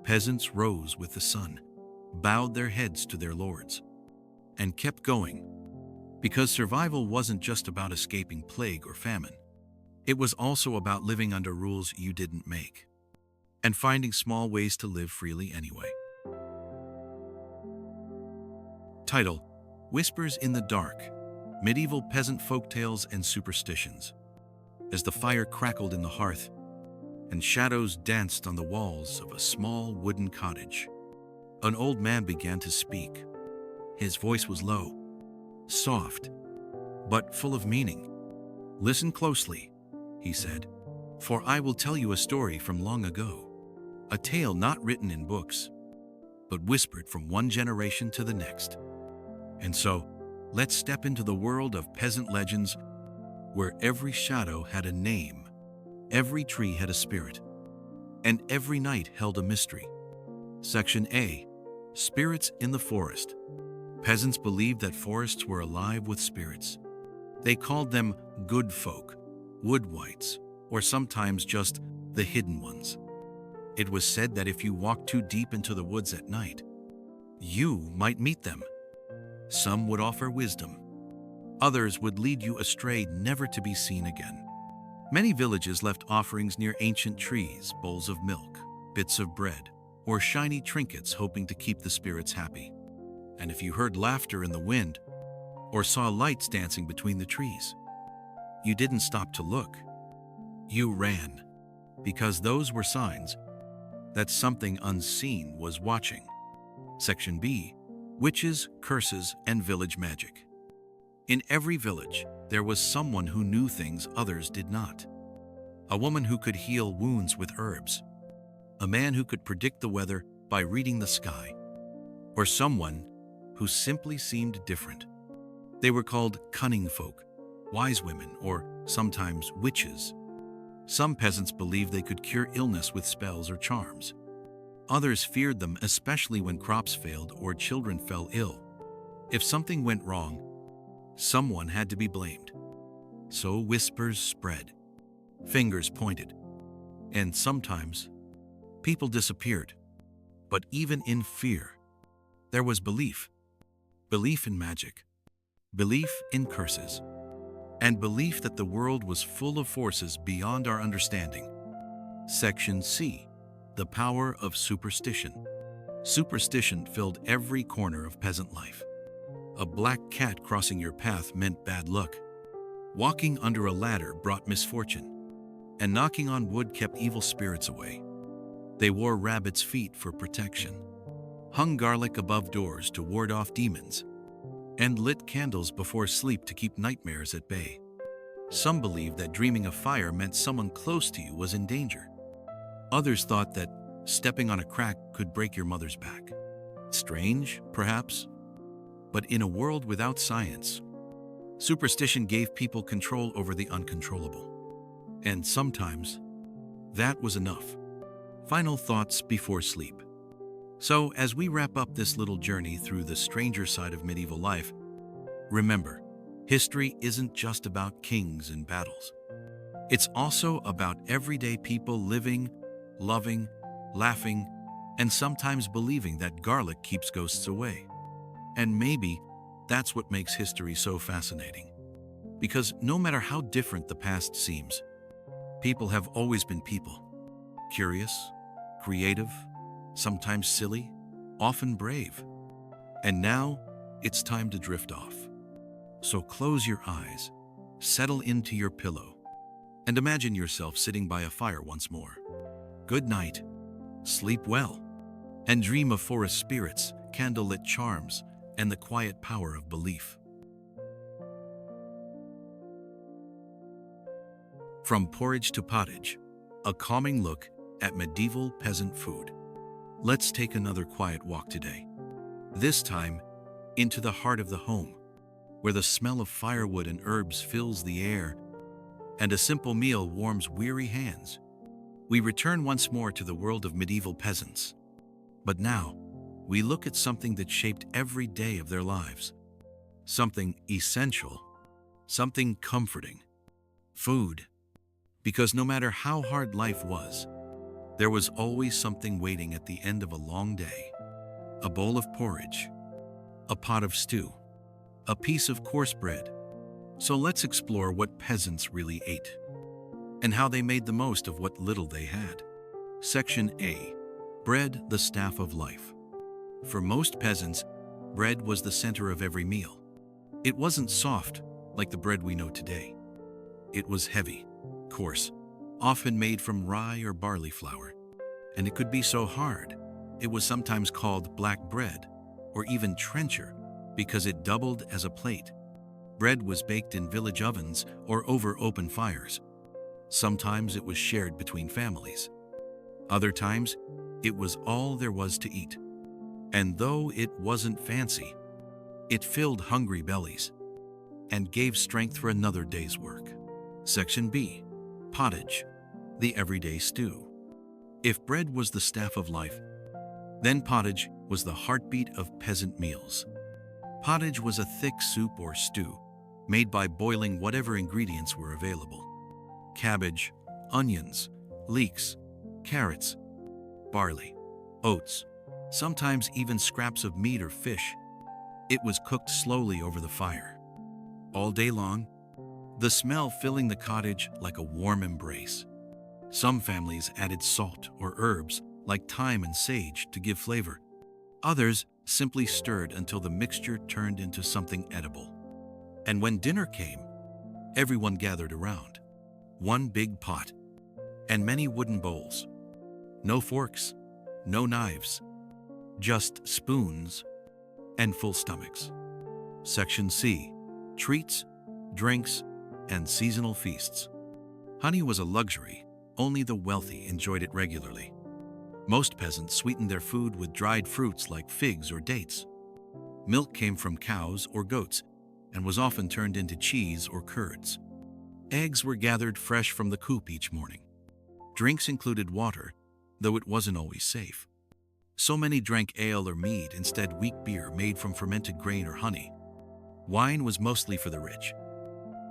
peasants rose with the sun, bowed their heads to their lords, and kept going. Because survival wasn't just about escaping plague or famine. It was also about living under rules you didn't make, and finding small ways to live freely anyway. Title: Whispers in the Dark, Medieval Peasant Folktales and Superstitions. As the fire crackled in the hearth, and shadows danced on the walls of a small wooden cottage, an old man began to speak. His voice was low, soft, but full of meaning. "Listen closely," he said. For I will tell you a story from long ago, a tale not written in books, but whispered from one generation to the next. And so, let's step into the world of peasant legends, where every shadow had a name, every tree had a spirit, and every night held a mystery. Section A. Spirits in the Forest. Peasants believed that forests were alive with spirits. They called them good folk, wood wights, or sometimes just the hidden ones. It was said that if you walked too deep into the woods at night, you might meet them. Some would offer wisdom. Others would lead you astray, never to be seen again. Many villages left offerings near ancient trees, bowls of milk, bits of bread, or shiny trinkets, hoping to keep the spirits happy. And if you heard laughter in the wind, or saw lights dancing between the trees, you didn't stop to look. You ran, because those were signs that something unseen was watching. Section B. Witches, curses, and village magic. In every village, there was someone who knew things others did not. A woman who could heal wounds with herbs. A man who could predict the weather by reading the sky. Or someone who simply seemed different. They were called cunning folk, wise women, or sometimes witches. Some peasants believed they could cure illness with spells or charms. Others feared them, especially when crops failed or children fell ill. If something went wrong, someone had to be blamed. So whispers spread, fingers pointed, and sometimes people disappeared. But even in fear, there was belief. Belief in magic, belief in curses, and belief that the world was full of forces beyond our understanding. Section C. The power of superstition. Superstition filled every corner of peasant life. A black cat crossing your path meant bad luck. Walking under a ladder brought misfortune. And knocking on wood kept evil spirits away. They wore rabbit's feet for protection, hung garlic above doors to ward off demons, and lit candles before sleep to keep nightmares at bay. Some believed that dreaming of fire meant someone close to you was in danger. Others thought that stepping on a crack could break your mother's back. Strange, perhaps? But in a world without science, superstition gave people control over the uncontrollable. And sometimes, that was enough. Final thoughts before sleep. So, as we wrap up this little journey through the stranger side of medieval life, remember, history isn't just about kings and battles. It's also about everyday people living, loving, laughing, and sometimes believing that garlic keeps ghosts away. And maybe that's what makes history so fascinating. Because no matter how different the past seems, people have always been people. Curious, creative, sometimes silly, often brave. And now, it's time to drift off. So close your eyes, settle into your pillow, and imagine yourself sitting by a fire once more. Good night, sleep well, and dream of forest spirits, candlelit charms, and the quiet power of belief. From porridge to pottage, a calming look at medieval peasant food. Let's take another quiet walk today. This time, into the heart of the home, where the smell of firewood and herbs fills the air, and a simple meal warms weary hands. We return once more to the world of medieval peasants. But now, we look at something that shaped every day of their lives. Something essential, something comforting. Food. Because no matter how hard life was, there was always something waiting at the end of a long day. A bowl of porridge, a pot of stew, a piece of coarse bread. So let's explore what peasants really ate, and how they made the most of what little they had. Section A. Bread, the staff of life. For most peasants, bread was the center of every meal. It wasn't soft, like the bread we know today. It was heavy, coarse, often made from rye or barley flour. And it could be so hard, it was sometimes called black bread, or even trencher, because it doubled as a plate. Bread was baked in village ovens or over open fires. Sometimes it was shared between families. Other times, it was all there was to eat. And though it wasn't fancy, it filled hungry bellies and gave strength for another day's work. Section B. Pottage, the everyday stew. If bread was the staff of life, then pottage was the heartbeat of peasant meals. Pottage was a thick soup or stew made by boiling whatever ingredients were available. Cabbage, onions, leeks, carrots, barley, oats, sometimes even scraps of meat or fish. It was cooked slowly over the fire. All day long, the smell filling the cottage like a warm embrace. Some families added salt or herbs like thyme and sage to give flavor. Others simply stirred until the mixture turned into something edible. And when dinner came, everyone gathered around. One big pot and many wooden bowls. No forks, no knives, just spoons and full stomachs. Section C. Treats, drinks, and seasonal feasts. Honey was a luxury. Only the wealthy enjoyed it regularly. Most peasants sweetened their food with dried fruits like figs or dates. Milk came from cows or goats and was often turned into cheese or curds. Eggs were gathered fresh from the coop each morning. Drinks included water, though it wasn't always safe. So many drank ale or mead, instead weak beer made from fermented grain or honey. Wine was mostly for the rich.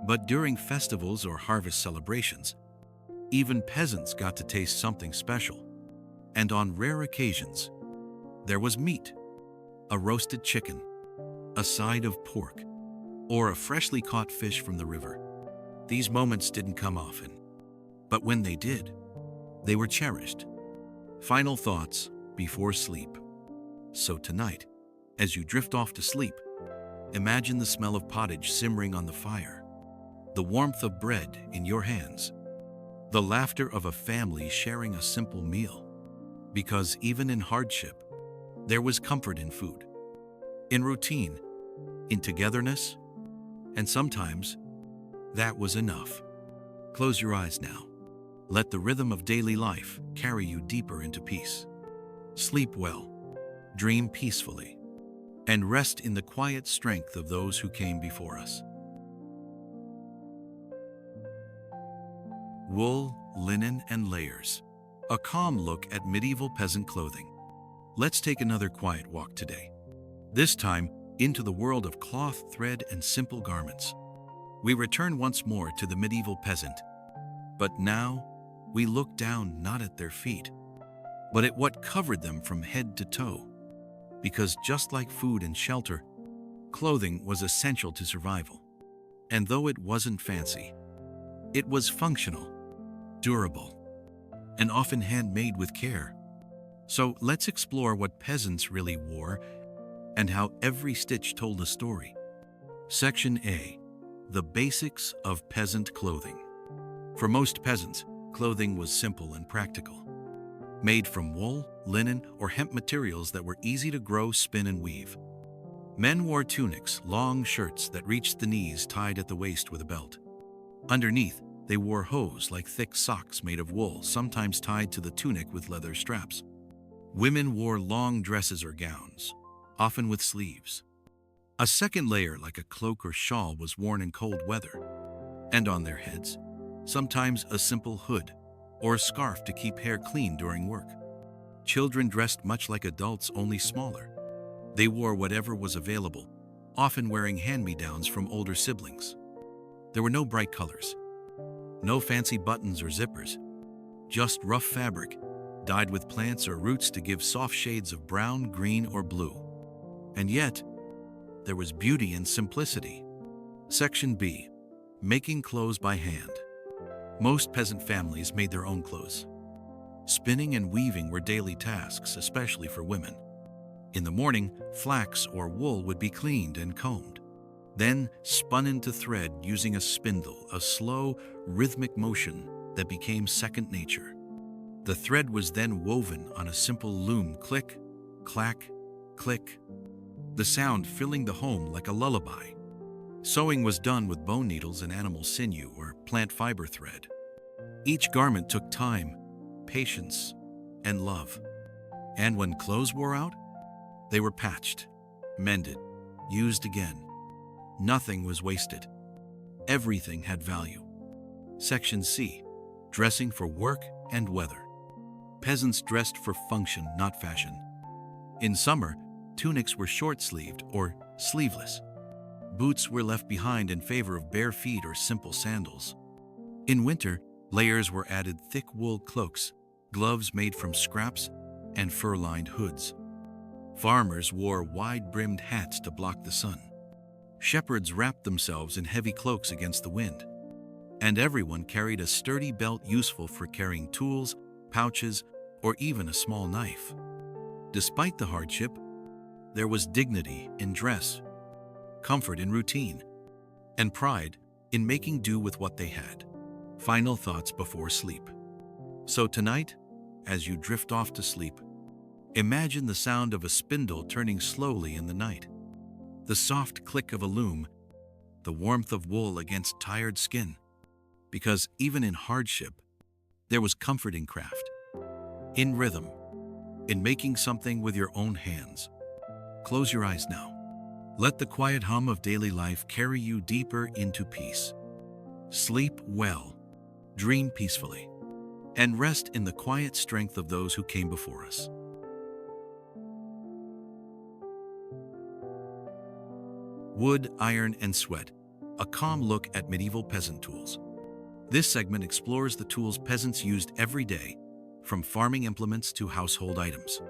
But during festivals or harvest celebrations, even peasants got to taste something special. And on rare occasions, there was meat, a roasted chicken, a side of pork, or a freshly caught fish from the river. These moments didn't come often, but when they did, they were cherished. Final thoughts before sleep. So tonight, as you drift off to sleep, imagine the smell of pottage simmering on the fire, the warmth of bread in your hands, the laughter of a family sharing a simple meal. Because even in hardship, there was comfort in food, in routine, in togetherness, and sometimes that was enough. Close your eyes now. Let the rhythm of daily life carry you deeper into peace. Sleep well, dream peacefully, and rest in the quiet strength of those who came before us. Wool, linen, and layers. A calm look at medieval peasant clothing. Let's take another quiet walk today. This time, into the world of cloth, thread, and simple garments. We return once more to the medieval peasant. But now, we look down not at their feet, but at what covered them from head to toe. Because just like food and shelter, clothing was essential to survival. And though it wasn't fancy, it was functional, durable, and often handmade with care. So let's explore what peasants really wore and how every stitch told a story. Section A. The basics of peasant clothing. For most peasants, clothing was simple and practical. Made from wool, linen, or hemp materials that were easy to grow, spin, and weave. Men wore tunics, long shirts that reached the knees tied at the waist with a belt. Underneath, they wore hose like thick socks made of wool, sometimes tied to the tunic with leather straps. Women wore long dresses or gowns, often with sleeves. A second layer, like a cloak or shawl, was worn in cold weather. And on their heads, sometimes a simple hood or a scarf to keep hair clean during work. Children dressed much like adults, only smaller. They wore whatever was available, often wearing hand-me-downs from older siblings. There were no bright colors, no fancy buttons or zippers, just rough fabric, dyed with plants or roots to give soft shades of brown, green, or blue. And yet, there was beauty in simplicity. Section B. Making clothes by hand. Most peasant families made their own clothes. Spinning and weaving were daily tasks, especially for women. In the morning, flax or wool would be cleaned and combed, then spun into thread using a spindle, a slow, rhythmic motion that became second nature. The thread was then woven on a simple loom, click, clack, click, the sound filling the home like a lullaby. Sewing was done with bone needles and animal sinew or plant fiber thread. Each garment took time, patience, and love. And when clothes wore out, they were patched, mended, used again. Nothing was wasted. Everything had value. Section C. Dressing for work and weather. Peasants dressed for function, not fashion. In summer, tunics were short-sleeved or sleeveless. Boots were left behind in favor of bare feet or simple sandals. In winter, layers were added: thick wool cloaks, gloves made from scraps, and fur-lined hoods. Farmers wore wide-brimmed hats to block the sun. Shepherds wrapped themselves in heavy cloaks against the wind. And everyone carried a sturdy belt useful for carrying tools, pouches, or even a small knife. Despite the hardship, there was dignity in dress, comfort in routine, and pride in making do with what they had. Final thoughts before sleep. So tonight, as you drift off to sleep, imagine the sound of a spindle turning slowly in the night, the soft click of a loom, the warmth of wool against tired skin. Because even in hardship, there was comfort in craft, in rhythm, in making something with your own hands. Close your eyes now. Let the quiet hum of daily life carry you deeper into peace. Sleep well, dream peacefully, and rest in the quiet strength of those who came before us. Wood, iron, and sweat. A calm look at medieval peasant tools. This segment explores the tools peasants used every day, from farming implements to household items.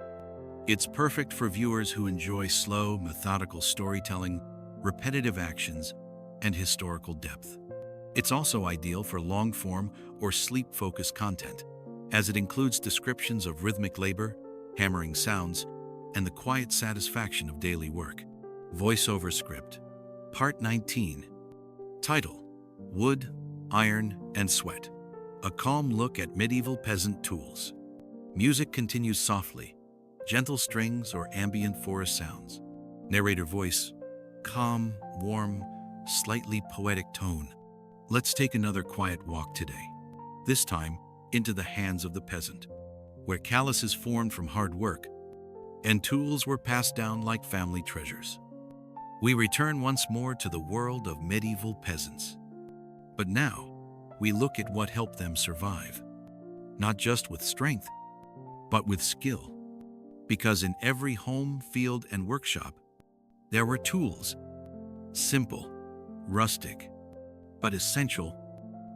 It's perfect for viewers who enjoy slow, methodical storytelling, repetitive actions, and historical depth. It's also ideal for long-form or sleep-focused content, as it includes descriptions of rhythmic labor, hammering sounds, and the quiet satisfaction of daily work. Voiceover script. Part 19. Title: Wood, Iron, and Sweat. A calm look at medieval peasant tools. Music continues softly, gentle strings or ambient forest sounds. Narrator voice, calm, warm, slightly poetic tone. Let's take another quiet walk today, this time into the hands of the peasant, where calluses formed from hard work and tools were passed down like family treasures. We return once more to the world of medieval peasants. But now, we look at what helped them survive, not just with strength, but with skill. Because in every home, field, and workshop, there were tools. Simple, rustic, but essential.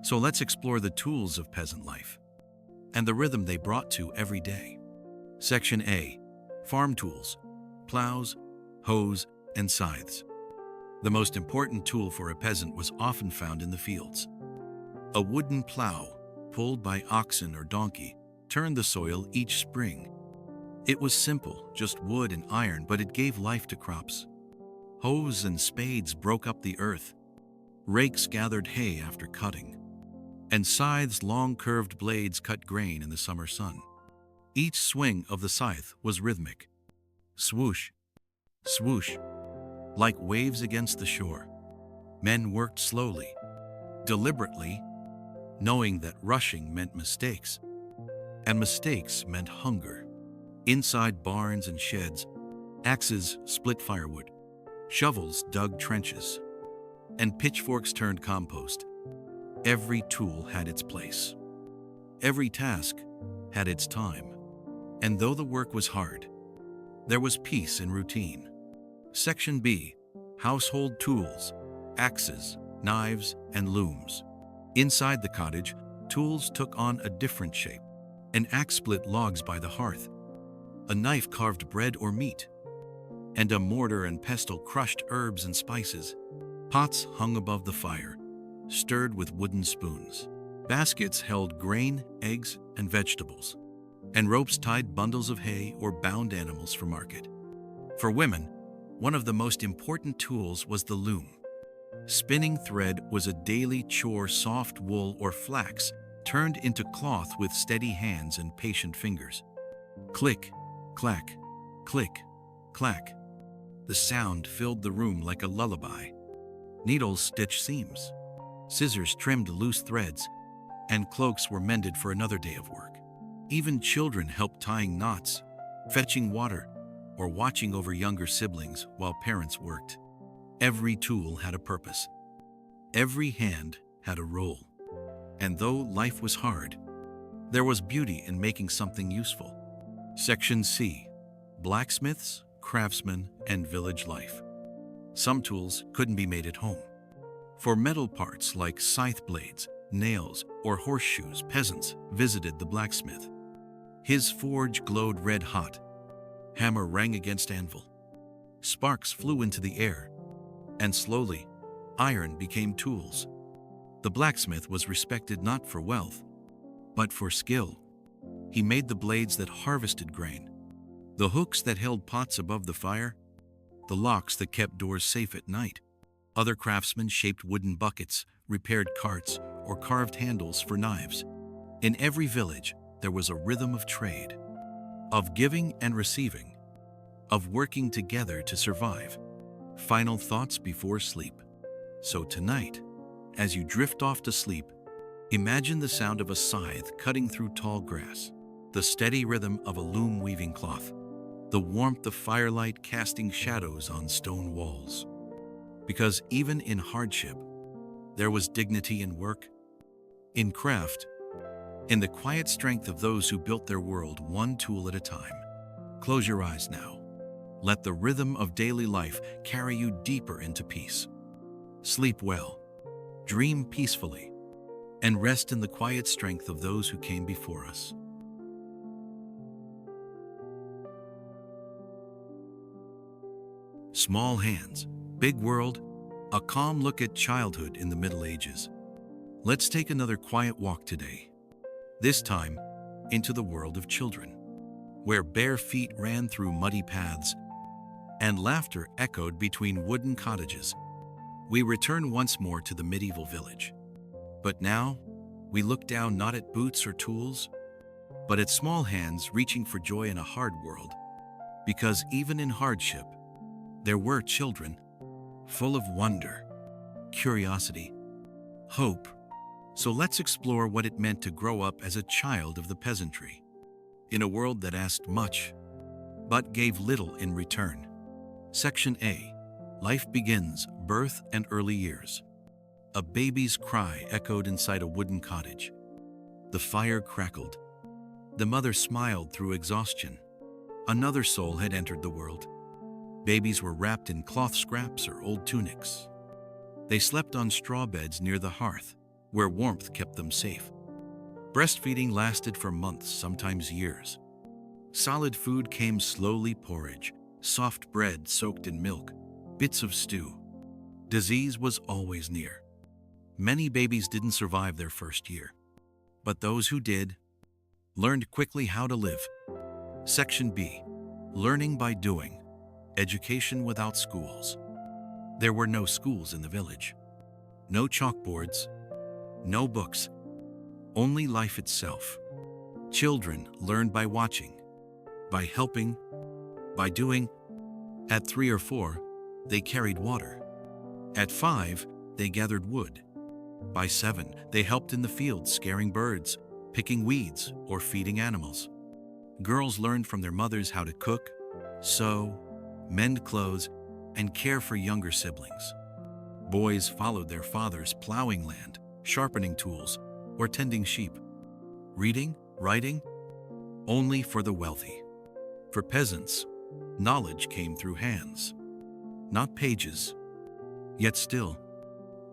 So let's explore the tools of peasant life and the rhythm they brought to every day. Section A. Farm tools: plows, hoes, and scythes. The most important tool for a peasant was often found in the fields. A wooden plow, pulled by oxen or donkey, turned the soil each spring. It was simple, just wood and iron, but it gave life to crops. Hoes and spades broke up the earth. Rakes gathered hay after cutting. And scythes' long curved blades cut grain in the summer sun. Each swing of the scythe was rhythmic. Swoosh, swoosh, like waves against the shore. Men worked slowly, deliberately, knowing that rushing meant mistakes, and mistakes meant hunger. Inside barns and sheds, axes split firewood, shovels dug trenches, and pitchforks turned compost. Every tool had its place. Every task had its time. And though the work was hard, there was peace in routine. Section B. Household tools: axes, knives, and looms. Inside the cottage, tools took on a different shape. An axe split logs by the hearth. A knife carved bread or meat. And a mortar and pestle crushed herbs and spices. Pots hung above the fire, stirred with wooden spoons. Baskets held grain, eggs, and vegetables. And ropes tied bundles of hay or bound animals for market. For women, one of the most important tools was the loom. Spinning thread was a daily chore. Soft wool or flax turned into cloth with steady hands and patient fingers. Click, clack, click, clack. The sound filled the room like a lullaby. Needles stitched seams. Scissors trimmed loose threads. and cloaks were mended for another day of work. Even children helped tying knots, fetching water, or watching over younger siblings while parents worked. Every tool had a purpose. Every hand had a role. And though life was hard, there was beauty in making something useful. Section C. Blacksmiths, craftsmen, and village life. Some tools couldn't be made at home. For metal parts like scythe blades, nails, or horseshoes, peasants visited the blacksmith. His forge glowed red hot. Hammer rang against anvil. Sparks flew into the air, and slowly, iron became tools. The blacksmith was respected not for wealth, but for skill. He made the blades that harvested grain, the hooks that held pots above the fire, the locks that kept doors safe at night. Other craftsmen shaped wooden buckets, repaired carts, or carved handles for knives. In every village, there was a rhythm of trade, of giving and receiving, of working together to survive. Final thoughts before sleep. So tonight, as you drift off to sleep, imagine the sound of a scythe cutting through tall grass, the steady rhythm of a loom weaving cloth, the warmth of firelight casting shadows on stone walls. Because even in hardship, there was dignity in work, in craft, in the quiet strength of those who built their world one tool at a time. Close your eyes now. Let the rhythm of daily life carry you deeper into peace. Sleep well, dream peacefully, and rest in the quiet strength of those who came before us. Small hands, big world, a calm look at childhood in the Middle Ages. Let's take another quiet walk today. This time, into the world of children, where bare feet ran through muddy paths and laughter echoed between wooden cottages. We return once more to the medieval village. But now, we look down not at boots or tools, but at small hands reaching for joy in a hard world. Because even in hardship, there were children, full of wonder, curiosity, hope. So let's explore what it meant to grow up as a child of the peasantry, in a world that asked much, but gave little in return. Section A. Life begins, birth and early years. A baby's cry echoed inside a wooden cottage. The fire crackled. The mother smiled through exhaustion. Another soul had entered the world. Babies were wrapped in cloth scraps or old tunics. They slept on straw beds near the hearth, where warmth kept them safe. Breastfeeding lasted for months, sometimes years. Solid food came slowly: porridge, soft bread soaked in milk, bits of stew. Disease was always near. Many babies didn't survive their first year, but those who did learned quickly how to live. Section B. Learning by doing. Education without schools. There were no schools in the village. No chalkboards, no books, only life itself. Children learned by watching, by helping, by doing. At 3 or 4, they carried water. At 5, they gathered wood. By 7, they helped in the fields, scaring birds, picking weeds, or feeding animals. Girls learned from their mothers how to cook, sew, mend clothes, and care for younger siblings. Boys followed their fathers, plowing land, sharpening tools, or tending sheep. Reading, writing, only for the wealthy. For peasants, knowledge came through hands, not pages. Yet still,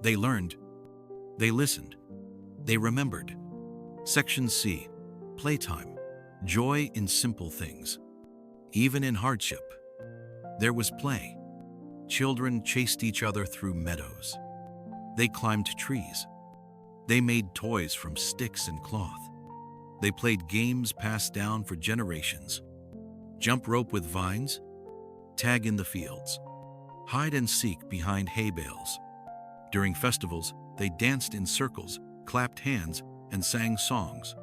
they learned, they listened, they remembered. Section C. Playtime. Joy in simple things. Even in hardship, there was play. Children chased each other through meadows. They climbed trees. They made toys from sticks and cloth. They played games passed down for generations. Jump rope with vines, tag in the fields, hide and seek behind hay bales. During festivals, they danced in circles, clapped hands, and sang songs.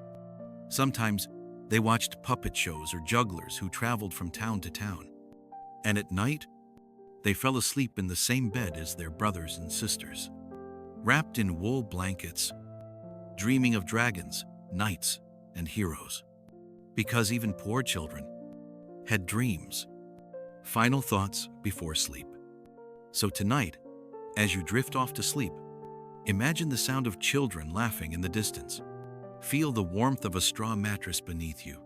Sometimes, they watched puppet shows or jugglers who traveled from town to town. And at night, they fell asleep in the same bed as their brothers and sisters. Wrapped in wool blankets, dreaming of dragons, knights, and heroes. Because even poor children had dreams. Final thoughts before sleep. So tonight, as you drift off to sleep, imagine the sound of children laughing in the distance. Feel the warmth of a straw mattress beneath you.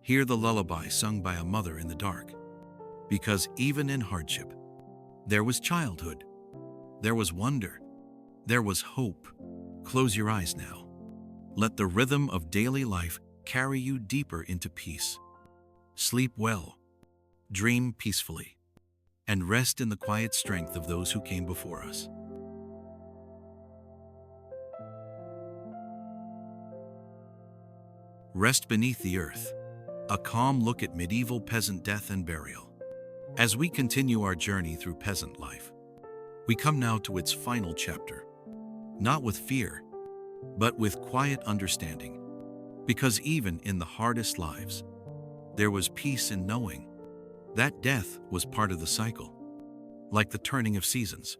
Hear the lullaby sung by a mother in the dark. Because even in hardship, there was childhood. There was wonder. There was hope. Close your eyes now. Let the rhythm of daily life carry you deeper into peace. Sleep well, dream peacefully, and rest in the quiet strength of those who came before us. Rest beneath the earth, a calm look at medieval peasant death and burial. As we continue our journey through peasant life, we come now to its final chapter, not with fear, but with quiet understanding. Because even in the hardest lives, there was peace in knowing that death was part of the cycle, like the turning of seasons,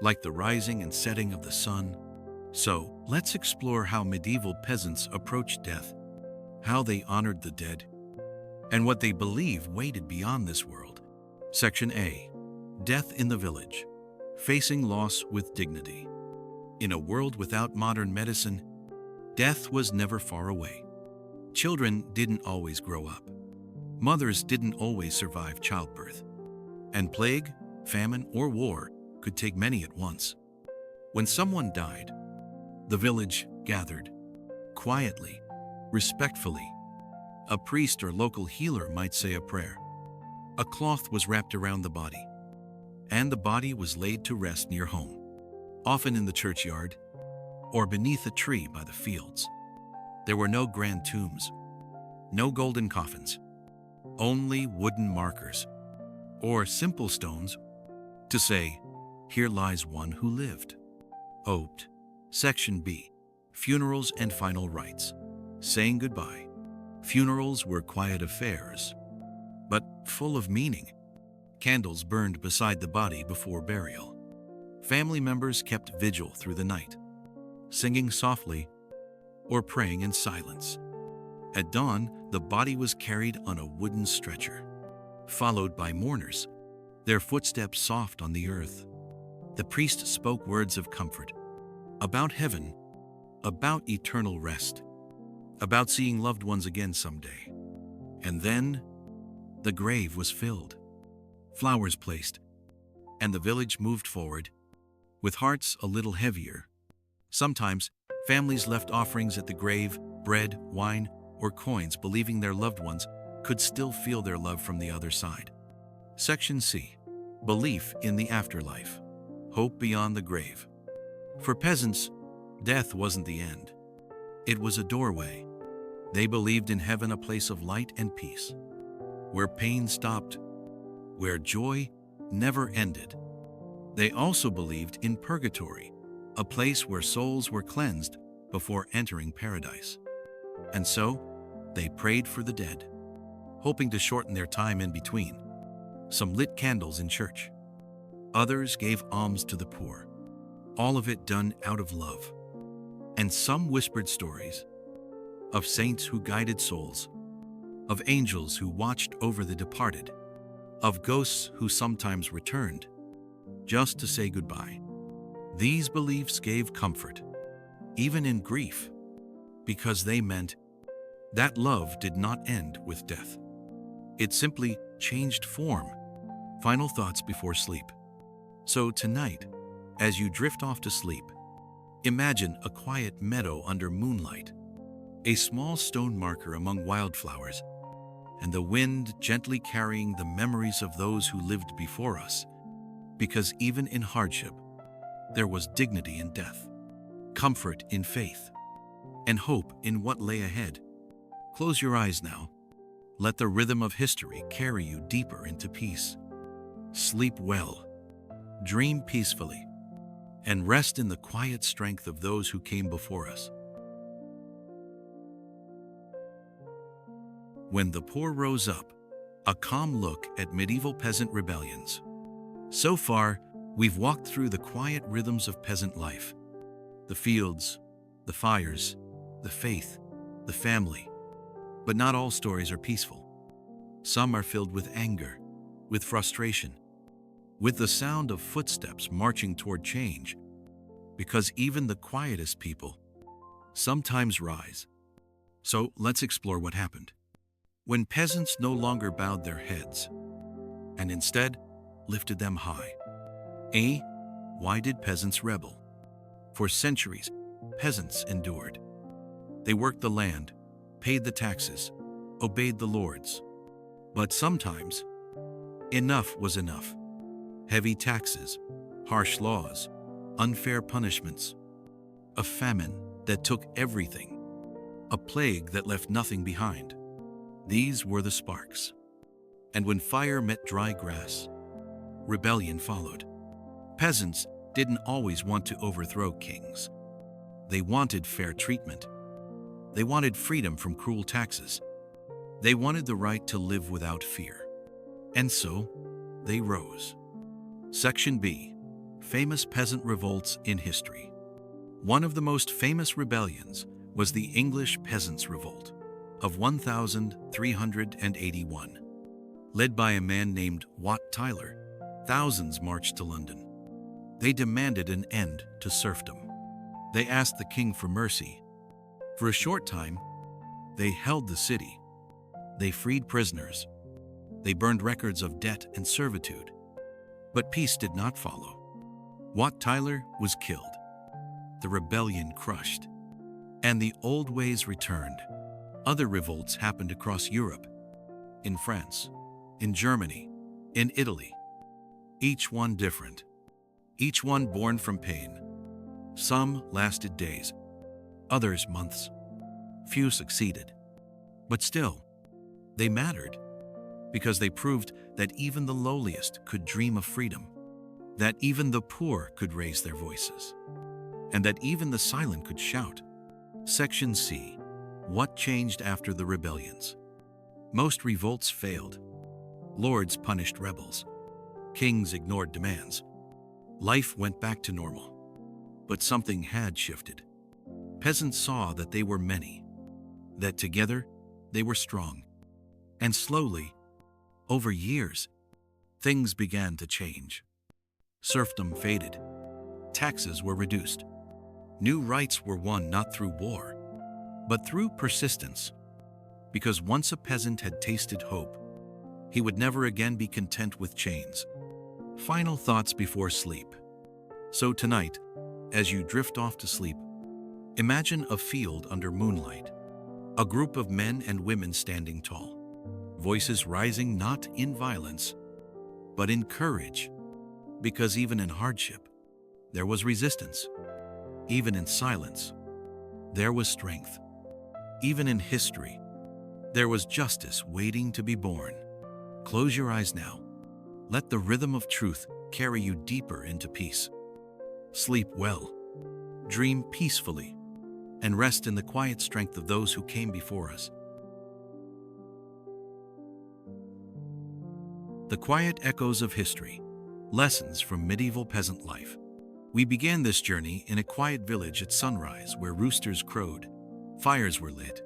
like the rising and setting of the sun. So, let's explore how medieval peasants approached death, how they honored the dead, and what they believe waited beyond this world. Section A. Death in the village. Facing loss with dignity. In a world without modern medicine, death was never far away. Children didn't always grow up. Mothers didn't always survive childbirth. And plague, famine, or war could take many at once. When someone died, the village gathered, quietly, respectfully. A priest or local healer might say a prayer. A cloth was wrapped around the body, and the body was laid to rest near home, often in the churchyard or beneath a tree by the fields. There were no grand tombs, no golden coffins, only wooden markers or simple stones to say, "Here lies one who lived." Oped. Section B. Funerals and final rites. Saying goodbye. Funerals were quiet affairs, but full of meaning. Candles burned beside the body before burial. Family members kept vigil through the night, singing softly or praying in silence. At dawn, the body was carried on a wooden stretcher, followed by mourners, their footsteps soft on the earth. The priest spoke words of comfort about heaven, about eternal rest, about seeing loved ones again someday. And then, the grave was filled, flowers placed, and the village moved forward, with hearts a little heavier. Sometimes, families left offerings at the grave, bread, wine, or coins, believing their loved ones could still feel their love from the other side. Section C. Belief in the afterlife. Hope beyond the grave. For peasants, death wasn't the end. It was a doorway. They believed in heaven, a place of light and peace, where pain stopped, where joy never ended. They also believed in purgatory, a place where souls were cleansed before entering paradise. And so, they prayed for the dead, hoping to shorten their time in between. Some lit candles in church. Others gave alms to the poor, all of it done out of love. And some whispered stories of saints who guided souls, of angels who watched over the departed, of ghosts who sometimes returned just to say goodbye. These beliefs gave comfort, even in grief, because they meant that love did not end with death. It simply changed form. Final thoughts before sleep. So tonight, as you drift off to sleep, imagine a quiet meadow under moonlight, a small stone marker among wildflowers, and the wind gently carrying the memories of those who lived before us. Because even in hardship, there was dignity in death, comfort in faith, and hope in what lay ahead. Close your eyes now. Let the rhythm of history carry you deeper into peace. Sleep well, dream peacefully, and rest in the quiet strength of those who came before us. When the poor rose up, a calm look at medieval peasant rebellions. So far, we've walked through the quiet rhythms of peasant life. The fields, the fires, the faith, the family. But not all stories are peaceful. Some are filled with anger, with frustration, with the sound of footsteps marching toward change, because even the quietest people sometimes rise. So let's explore what happened. When peasants no longer bowed their heads, and instead lifted them high. Why did peasants rebel? For centuries, peasants endured. They worked the land, paid the taxes, obeyed the lords. But sometimes, enough was enough. Heavy taxes, harsh laws, unfair punishments. A famine that took everything. A plague that left nothing behind. These were the sparks. And when fire met dry grass, rebellion followed. Peasants didn't always want to overthrow kings. They wanted fair treatment. They wanted freedom from cruel taxes. They wanted the right to live without fear. And so, they rose. Section B. Famous peasant revolts in history. One of the most famous rebellions was the English Peasants' Revolt of 1381. Led by a man named Wat Tyler, thousands marched to London. They demanded an end to serfdom. They asked the king for mercy. For a short time, they held the city. They freed prisoners. They burned records of debt and servitude. But peace did not follow. Wat Tyler was killed. The rebellion crushed. And the old ways returned. Other revolts happened across Europe, in France, in Germany, in Italy. Each one different. Each one born from pain. Some lasted days, others months. Few succeeded. But still, they mattered, because they proved that even the lowliest could dream of freedom, that even the poor could raise their voices, and that even the silent could shout. Section C. What changed after the rebellions? Most revolts failed. Lords punished rebels. Kings ignored demands. Life went back to normal. But something had shifted. Peasants saw that they were many, that together they were strong. And slowly, over years, things began to change. Serfdom faded. Taxes were reduced. New rights were won not through war, but through persistence. Because once a peasant had tasted hope, he would never again be content with chains. Final thoughts before sleep. So tonight, as you drift off to sleep, imagine a field under moonlight, a group of men and women standing tall, voices rising not in violence, but in courage, because even in hardship, there was resistance. Even in silence, there was strength. Even in history, there was justice waiting to be born. Close your eyes now. Let the rhythm of truth carry you deeper into peace. Sleep well, dream peacefully, and rest in the quiet strength of those who came before us. The quiet echoes of history, lessons from medieval peasant life. We began this journey in a quiet village at sunrise where roosters crowed, fires were lit,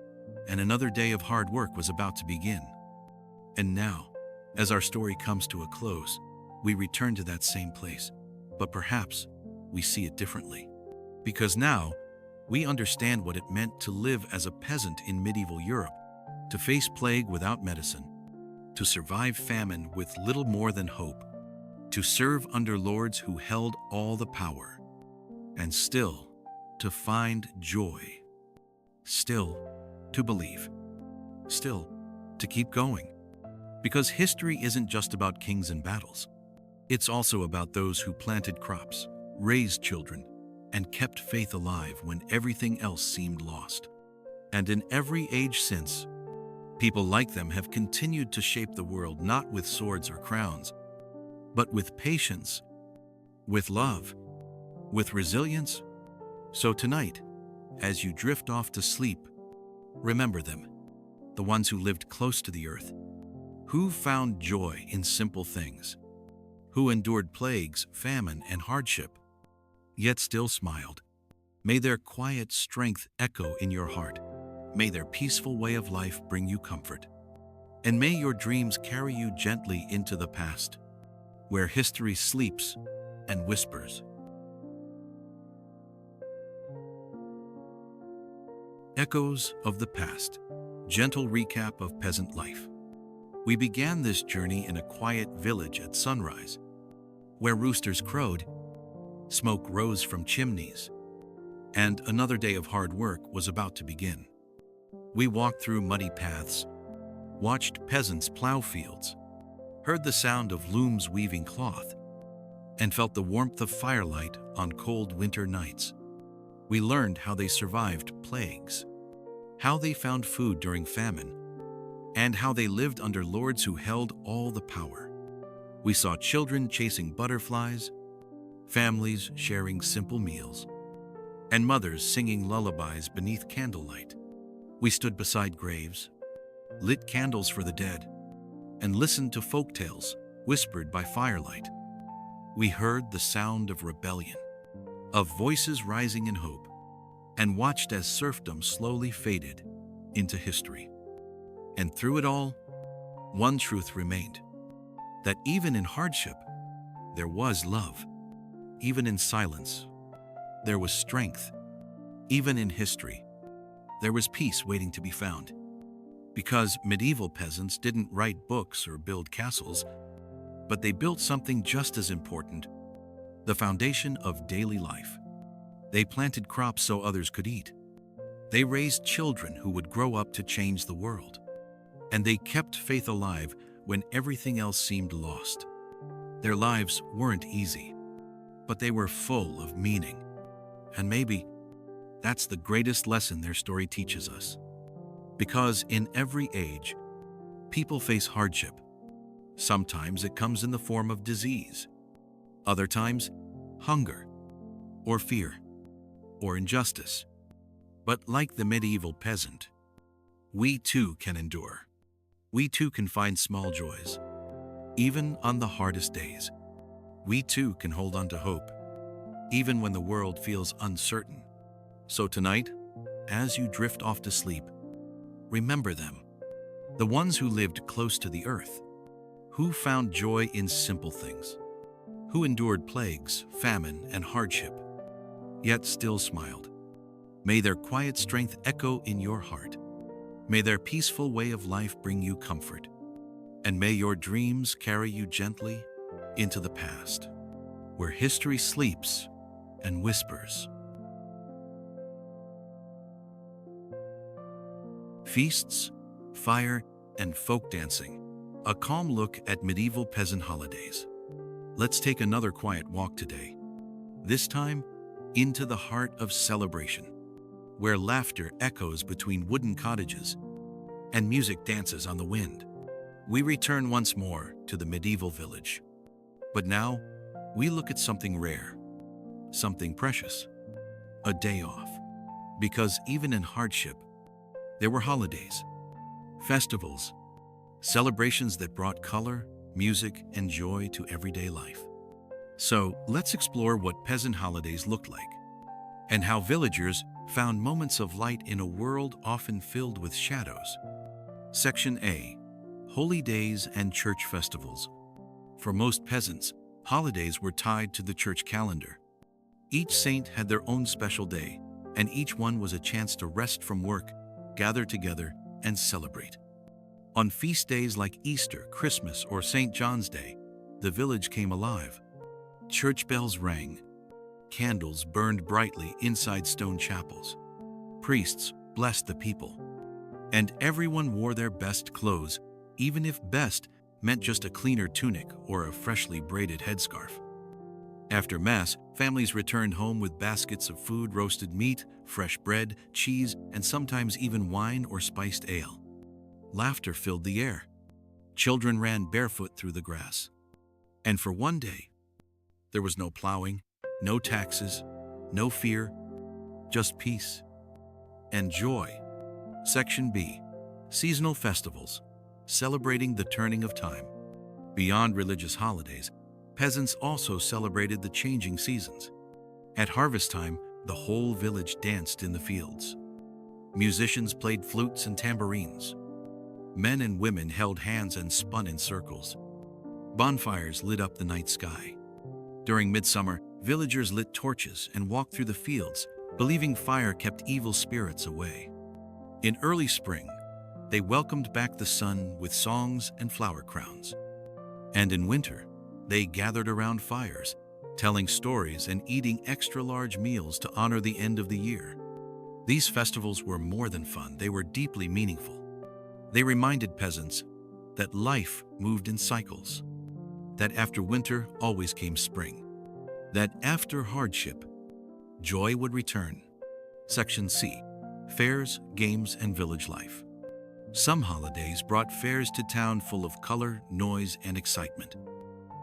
and another day of hard work was about to begin. And now, as our story comes to a close, we return to that same place, but perhaps we see it differently. Because now, we understand what it meant to live as a peasant in medieval Europe, to face plague without medicine, to survive famine with little more than hope, to serve under lords who held all the power, and still to find joy, still to believe, still to keep going. Because history isn't just about kings and battles. It's also about those who planted crops, raised children, and kept faith alive when everything else seemed lost. And in every age since, people like them have continued to shape the world not with swords or crowns, but with patience, with love, with resilience. So tonight, as you drift off to sleep, remember them, the ones who lived close to the earth, who found joy in simple things, who endured plagues, famine, and hardship, yet still smiled. May their quiet strength echo in your heart. May their peaceful way of life bring you comfort. And may your dreams carry you gently into the past, where history sleeps and whispers. Echoes of the past. Gentle recap of peasant life. We began this journey in a quiet village at sunrise, where roosters crowed, smoke rose from chimneys, and another day of hard work was about to begin. We walked through muddy paths, watched peasants plow fields, heard the sound of looms weaving cloth, and felt the warmth of firelight on cold winter nights. We learned how they survived plagues, how they found food during famine, and how they lived under lords who held all the power. We saw children chasing butterflies, families sharing simple meals, and mothers singing lullabies beneath candlelight. We stood beside graves, lit candles for the dead, and listened to folk tales whispered by firelight. We heard the sound of rebellion, of voices rising in hope, and watched as serfdom slowly faded into history. And through it all, one truth remained, that even in hardship, there was love. Even in silence, there was strength. Even in history, there was peace waiting to be found. Because medieval peasants didn't write books or build castles, but they built something just as important, the foundation of daily life. They planted crops so others could eat. They raised children who would grow up to change the world. And they kept faith alive when everything else seemed lost. Their lives weren't easy, but they were full of meaning. And maybe that's the greatest lesson their story teaches us. Because in every age, people face hardship. Sometimes it comes in the form of disease. Other times, hunger, or fear, or injustice. But like the medieval peasant, we too can endure. We too can find small joys. Even on the hardest days, we too can hold on to hope, even when the world feels uncertain. So tonight, as you drift off to sleep, remember them, the ones who lived close to the earth, who found joy in simple things, who endured plagues, famine, and hardship, yet still smiled. May their quiet strength echo in your heart. May their peaceful way of life bring you comfort. And may your dreams carry you gently into the past, where history sleeps and whispers. Feasts, fire, and folk dancing. A calm look at medieval peasant holidays. Let's take another quiet walk today. This time, into the heart of celebration, where laughter echoes between wooden cottages and music dances on the wind. We return once more to the medieval village. But now, we look at something rare, something precious, a day off. Because even in hardship, there were holidays, festivals, celebrations that brought color, music, and joy to everyday life. So let's explore what peasant holidays looked like, and how villagers found moments of light in a world often filled with shadows. Section A. Holy days and church festivals. For most peasants, holidays were tied to the church calendar. Each saint had their own special day, and each one was a chance to rest from work, gather together, and celebrate. On feast days like Easter, Christmas, or St. John's Day, the village came alive. Church bells rang. Candles burned brightly inside stone chapels. Priests blessed the people. And everyone wore their best clothes, even if best meant just a cleaner tunic or a freshly braided headscarf. After Mass, families returned home with baskets of food, roasted meat, fresh bread, cheese, and sometimes even wine or spiced ale. Laughter filled the air. Children ran barefoot through the grass. And for one day, there was no plowing, no taxes, no fear, just peace and joy. Section B. Seasonal festivals, celebrating the turning of time. Beyond religious holidays, peasants also celebrated the changing seasons. At harvest time, The whole village danced in the fields. Musicians played flutes and tambourines. Men and women held hands and spun in circles. Bonfires lit up the night sky. During midsummer, villagers lit torches and walked through the fields, believing fire kept evil spirits away. In early spring, they welcomed back the sun with songs and flower crowns. And in winter, they gathered around fires, telling stories and eating extra-large meals to honor the end of the year. These festivals were more than fun, they were deeply meaningful. They reminded peasants that life moved in cycles, that after winter always came spring, that after hardship, joy would return. Section C. Fairs, Games, and Village Life. Some holidays brought fairs to town full of color, noise, and excitement.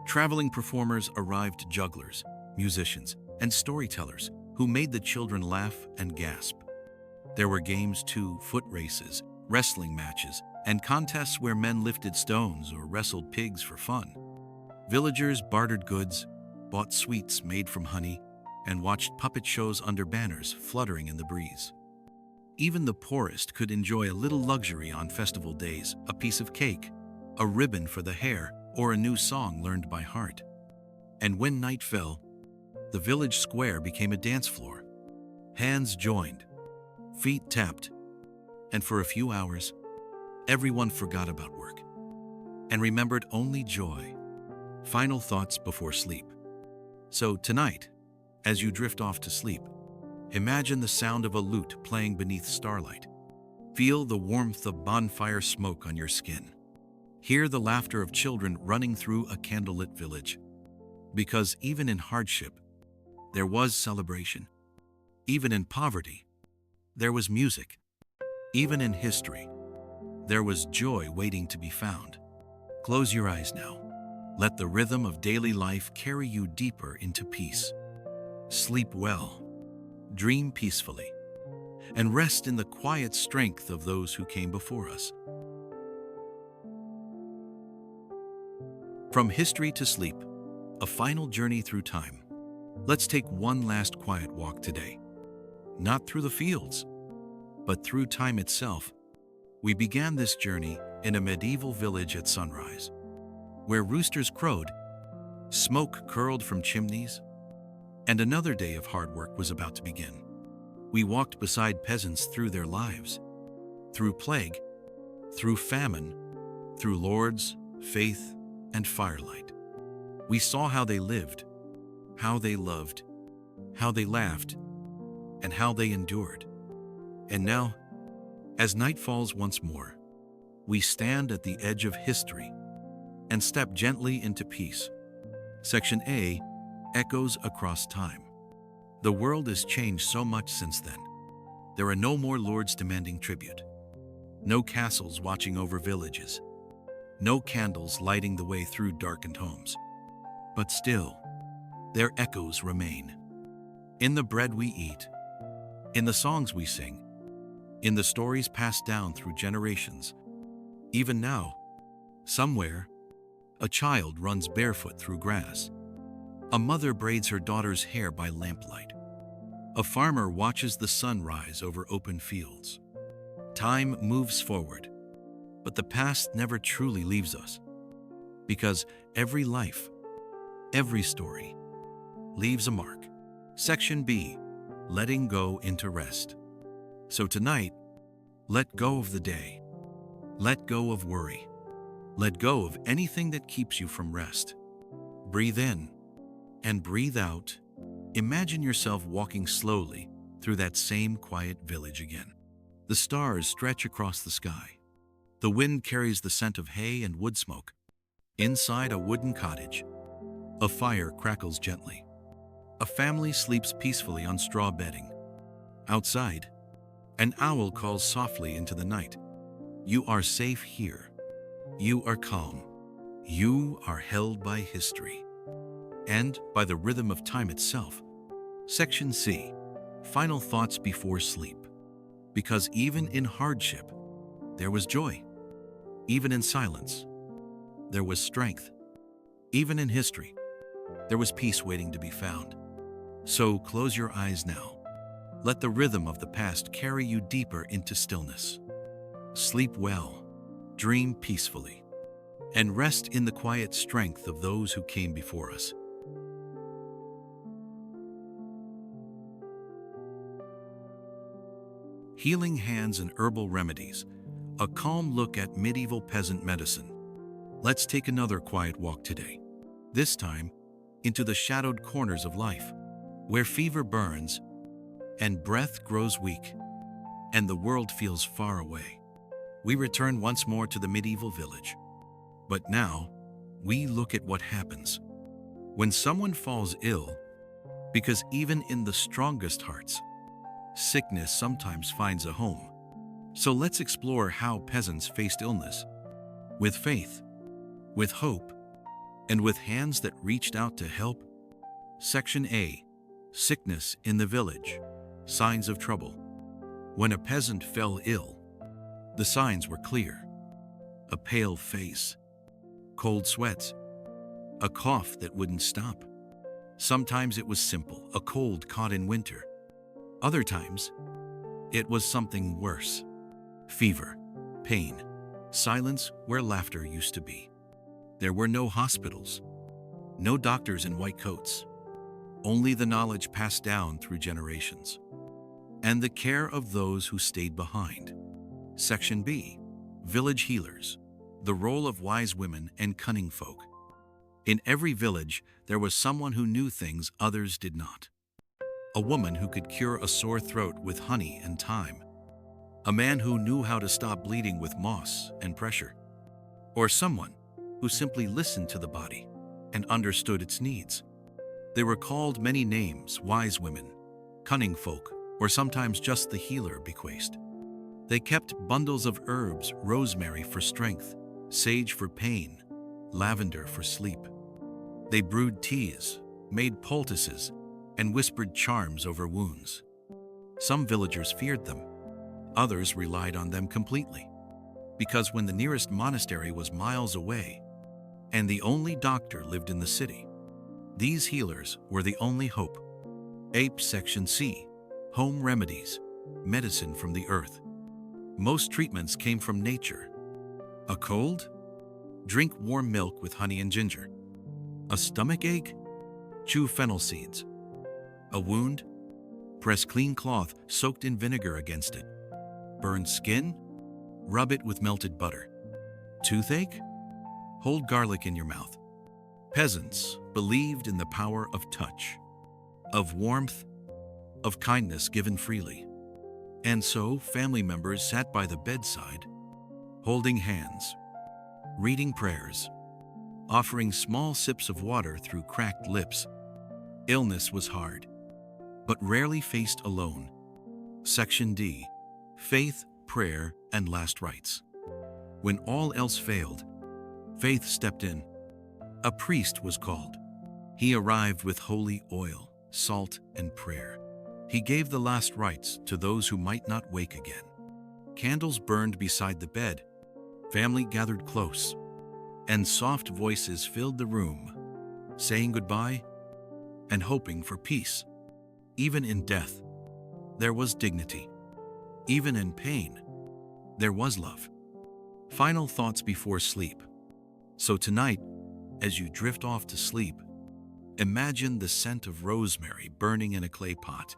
Traveling performers arrived, jugglers, musicians, and storytellers who made the children laugh and gasp. There were games too, foot races, wrestling matches, and contests where men lifted stones or wrestled pigs for fun. Villagers bartered goods, bought sweets made from honey, and watched puppet shows under banners fluttering in the breeze. Even the poorest could enjoy a little luxury on festival days, a piece of cake, a ribbon for the hair, or a new song learned by heart. And when night fell, the village square became a dance floor. Hands joined, feet tapped, and for a few hours, everyone forgot about work and remembered only joy. Final thoughts before sleep. So tonight, as you drift off to sleep, imagine the sound of a lute playing beneath starlight. Feel the warmth of bonfire smoke on your skin. Hear the laughter of children running through a candlelit village. Because even in hardship, there was celebration. Even in poverty, there was music. Even in history, there was joy waiting to be found. Close your eyes now. Let the rhythm of daily life carry you deeper into peace. Sleep well, dream peacefully, and rest in the quiet strength of those who came before us. From history to sleep, a final journey through time. Let's take one last quiet walk today. Not through the fields, but through time itself. We began this journey in a medieval village at sunrise, where roosters crowed, smoke curled from chimneys, and another day of hard work was about to begin. We walked beside peasants through their lives, through plague, through famine, through lords, faith, and firelight. We saw how they lived, how they loved, how they laughed, and how they endured. And now, as night falls once more, we stand at the edge of history and step gently into peace. Section A. Echoes across time. The world has changed so much since then. There are no more lords demanding tribute, no castles watching over villages, no candles lighting the way through darkened homes. But still, their echoes remain. In the bread we eat, in the songs we sing, in the stories passed down through generations. Even now, somewhere, a child runs barefoot through grass. A mother braids her daughter's hair by lamplight. A farmer watches the sun rise over open fields. Time moves forward, but the past never truly leaves us. Because every life, every story, leaves a mark. Section B. Letting go into rest. So tonight, let go of the day. Let go of worry. Let go of anything that keeps you from rest. Breathe in and breathe out. Imagine yourself walking slowly through that same quiet village again. The stars stretch across the sky. The wind carries the scent of hay and wood smoke. Inside a wooden cottage, a fire crackles gently. A family sleeps peacefully on straw bedding. Outside, an owl calls softly into the night. You are safe here. You are calm. You are held by history and by the rhythm of time itself. Section C. Final thoughts before sleep. Because even in hardship, there was joy. Even in silence, there was strength. Even in history, there was peace waiting to be found. So close your eyes now. Let the rhythm of the past carry you deeper into stillness. Sleep well, dream peacefully, and rest in the quiet strength of those who came before us. Healing hands and herbal remedies, a calm look at medieval peasant medicine. Let's take another quiet walk today, this time into the shadowed corners of life, where fever burns and breath grows weak, and the world feels far away. We return once more to the medieval village. But now, we look at what happens when someone falls ill, because even in the strongest hearts, sickness sometimes finds a home. So let's explore how peasants faced illness with faith, with hope, and with hands that reached out to help. Section A. Sickness in the village. Signs of trouble. When a peasant fell ill, the signs were clear. A pale face, cold sweats, a cough that wouldn't stop. Sometimes it was simple, a cold caught in winter. Other times, it was something worse. Fever, pain, silence where laughter used to be. There were no hospitals, no doctors in white coats, only the knowledge passed down through generations, and the care of those who stayed behind. Section B. Village healers. The role of wise women and cunning folk. In every village, there was someone who knew things others did not. A woman who could cure a sore throat with honey and thyme. A man who knew how to stop bleeding with moss and pressure. Or someone who simply listened to the body and understood its needs. They were called many names: wise women, cunning folk, or sometimes just the healer bequeathed. They kept bundles of herbs: rosemary for strength, sage for pain, lavender for sleep. They brewed teas, made poultices, and whispered charms over wounds. Some villagers feared them. Others relied on them completely, because when the nearest monastery was miles away and the only doctor lived in the city, these healers were the only hope. Section C. Home remedies. Medicine from the earth. Most treatments came from nature. A cold? Drink warm milk with honey and ginger. A stomach ache? Chew fennel seeds. A wound? Press clean cloth soaked in vinegar against it. Burned skin? Rub it with melted butter. Toothache? Hold garlic in your mouth. Peasants believed in the power of touch, of warmth, of kindness given freely. And so family members sat by the bedside, holding hands, reading prayers, offering small sips of water through cracked lips. Illness was hard, but rarely faced alone. Section D. Faith, prayer, and last rites. When all else failed, faith stepped in. A priest was called. He arrived with holy oil, salt, and prayer. He gave the last rites to those who might not wake again. Candles burned beside the bed. Family gathered close, and soft voices filled the room, saying goodbye and hoping for peace. Even in death, there was dignity. Even in pain, there was love. Final thoughts before sleep. So tonight, as you drift off to sleep, imagine the scent of rosemary burning in a clay pot.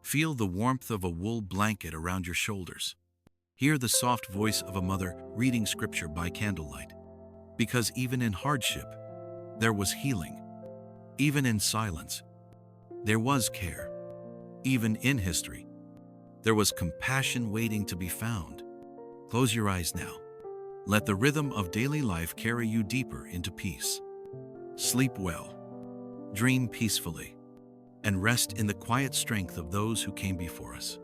Feel the warmth of a wool blanket around your shoulders. Hear the soft voice of a mother reading scripture by candlelight. Because even in hardship, there was healing. Even in silence, there was care. Even in history, there was compassion waiting to be found. Close your eyes now. Let the rhythm of daily life carry you deeper into peace. Sleep well, dream peacefully, and rest in the quiet strength of those who came before us.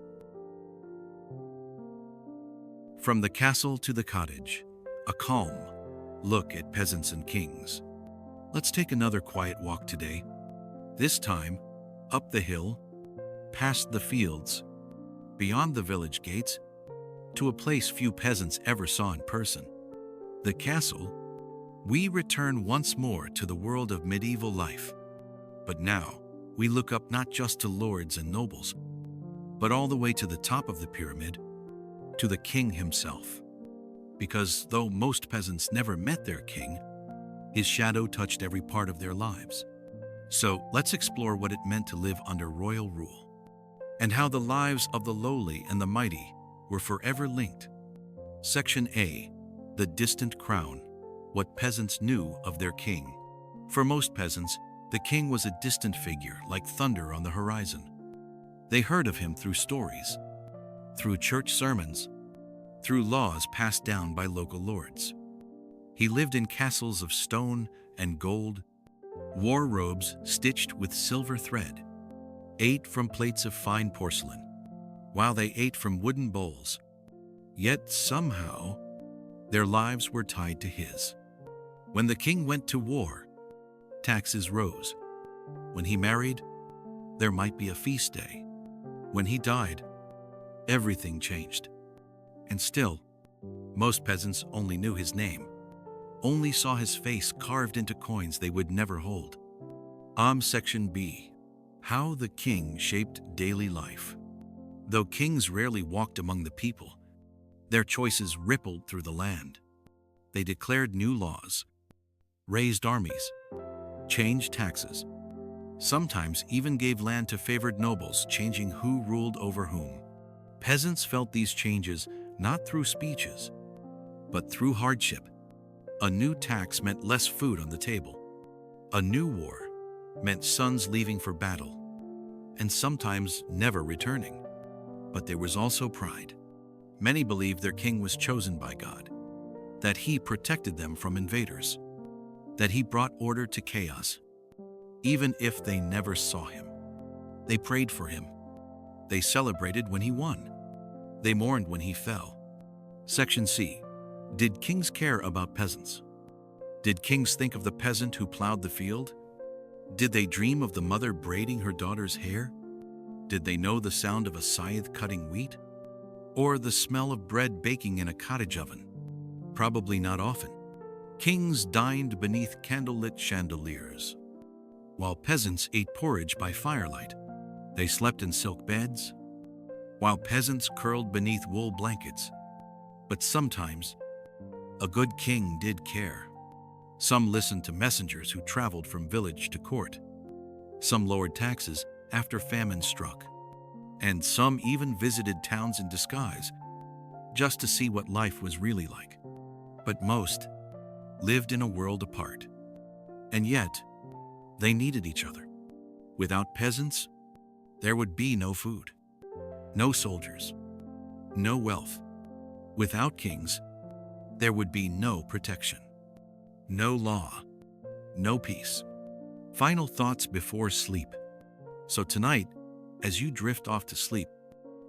From the castle to the cottage, a calm look at peasants and kings. Let's take another quiet walk today, this time up the hill, past the fields, beyond the village gates, to a place few peasants ever saw in person. The castle. We return once more to the world of medieval life. But now, we look up not just to lords and nobles, but all the way to the top of the pyramid, to the king himself. Because though most peasants never met their king, his shadow touched every part of their lives. So let's explore what it meant to live under royal rule, and how the lives of the lowly and the mighty were forever linked. Section A. The distant crown. What peasants knew of their king. For most peasants, the king was a distant figure like thunder on the horizon. They heard of him through stories, through church sermons, through laws passed down by local lords. He lived in castles of stone and gold, wore robes stitched with silver thread, ate from plates of fine porcelain, while they ate from wooden bowls. Yet somehow, their lives were tied to his. When the king went to war, taxes rose. When he married, there might be a feast day. When he died, everything changed. And still, most peasants only knew his name, only saw his face carved into coins they would never hold. Section B. How the king shaped daily life. Though kings rarely walked among the people, their choices rippled through the land. They declared new laws, raised armies, changed taxes, sometimes even gave land to favored nobles, changing who ruled over whom. Peasants felt these changes not through speeches, but through hardship. A new tax meant less food on the table. A new war meant sons leaving for battle, and sometimes never returning. But there was also pride. Many believed their king was chosen by God, that he protected them from invaders, that he brought order to chaos. Even if they never saw him, they prayed for him. They celebrated when he won. They mourned when he fell. Section C. Did kings care about peasants? Did kings think of the peasant who plowed the field? Did they dream of the mother braiding her daughter's hair? Did they know the sound of a scythe cutting wheat? Or the smell of bread baking in a cottage oven? Probably not often. Kings dined beneath candlelit chandeliers, while peasants ate porridge by firelight. They slept in silk beds, while peasants curled beneath wool blankets. But sometimes, a good king did care. Some listened to messengers who traveled from village to court. Some lowered taxes after famine struck. And some even visited towns in disguise, just to see what life was really like. But most lived in a world apart. And yet, they needed each other. Without peasants, there would be no food, no soldiers, no wealth. Without kings, there would be no protection, no law, no peace. Final thoughts before sleep. So tonight, as you drift off to sleep,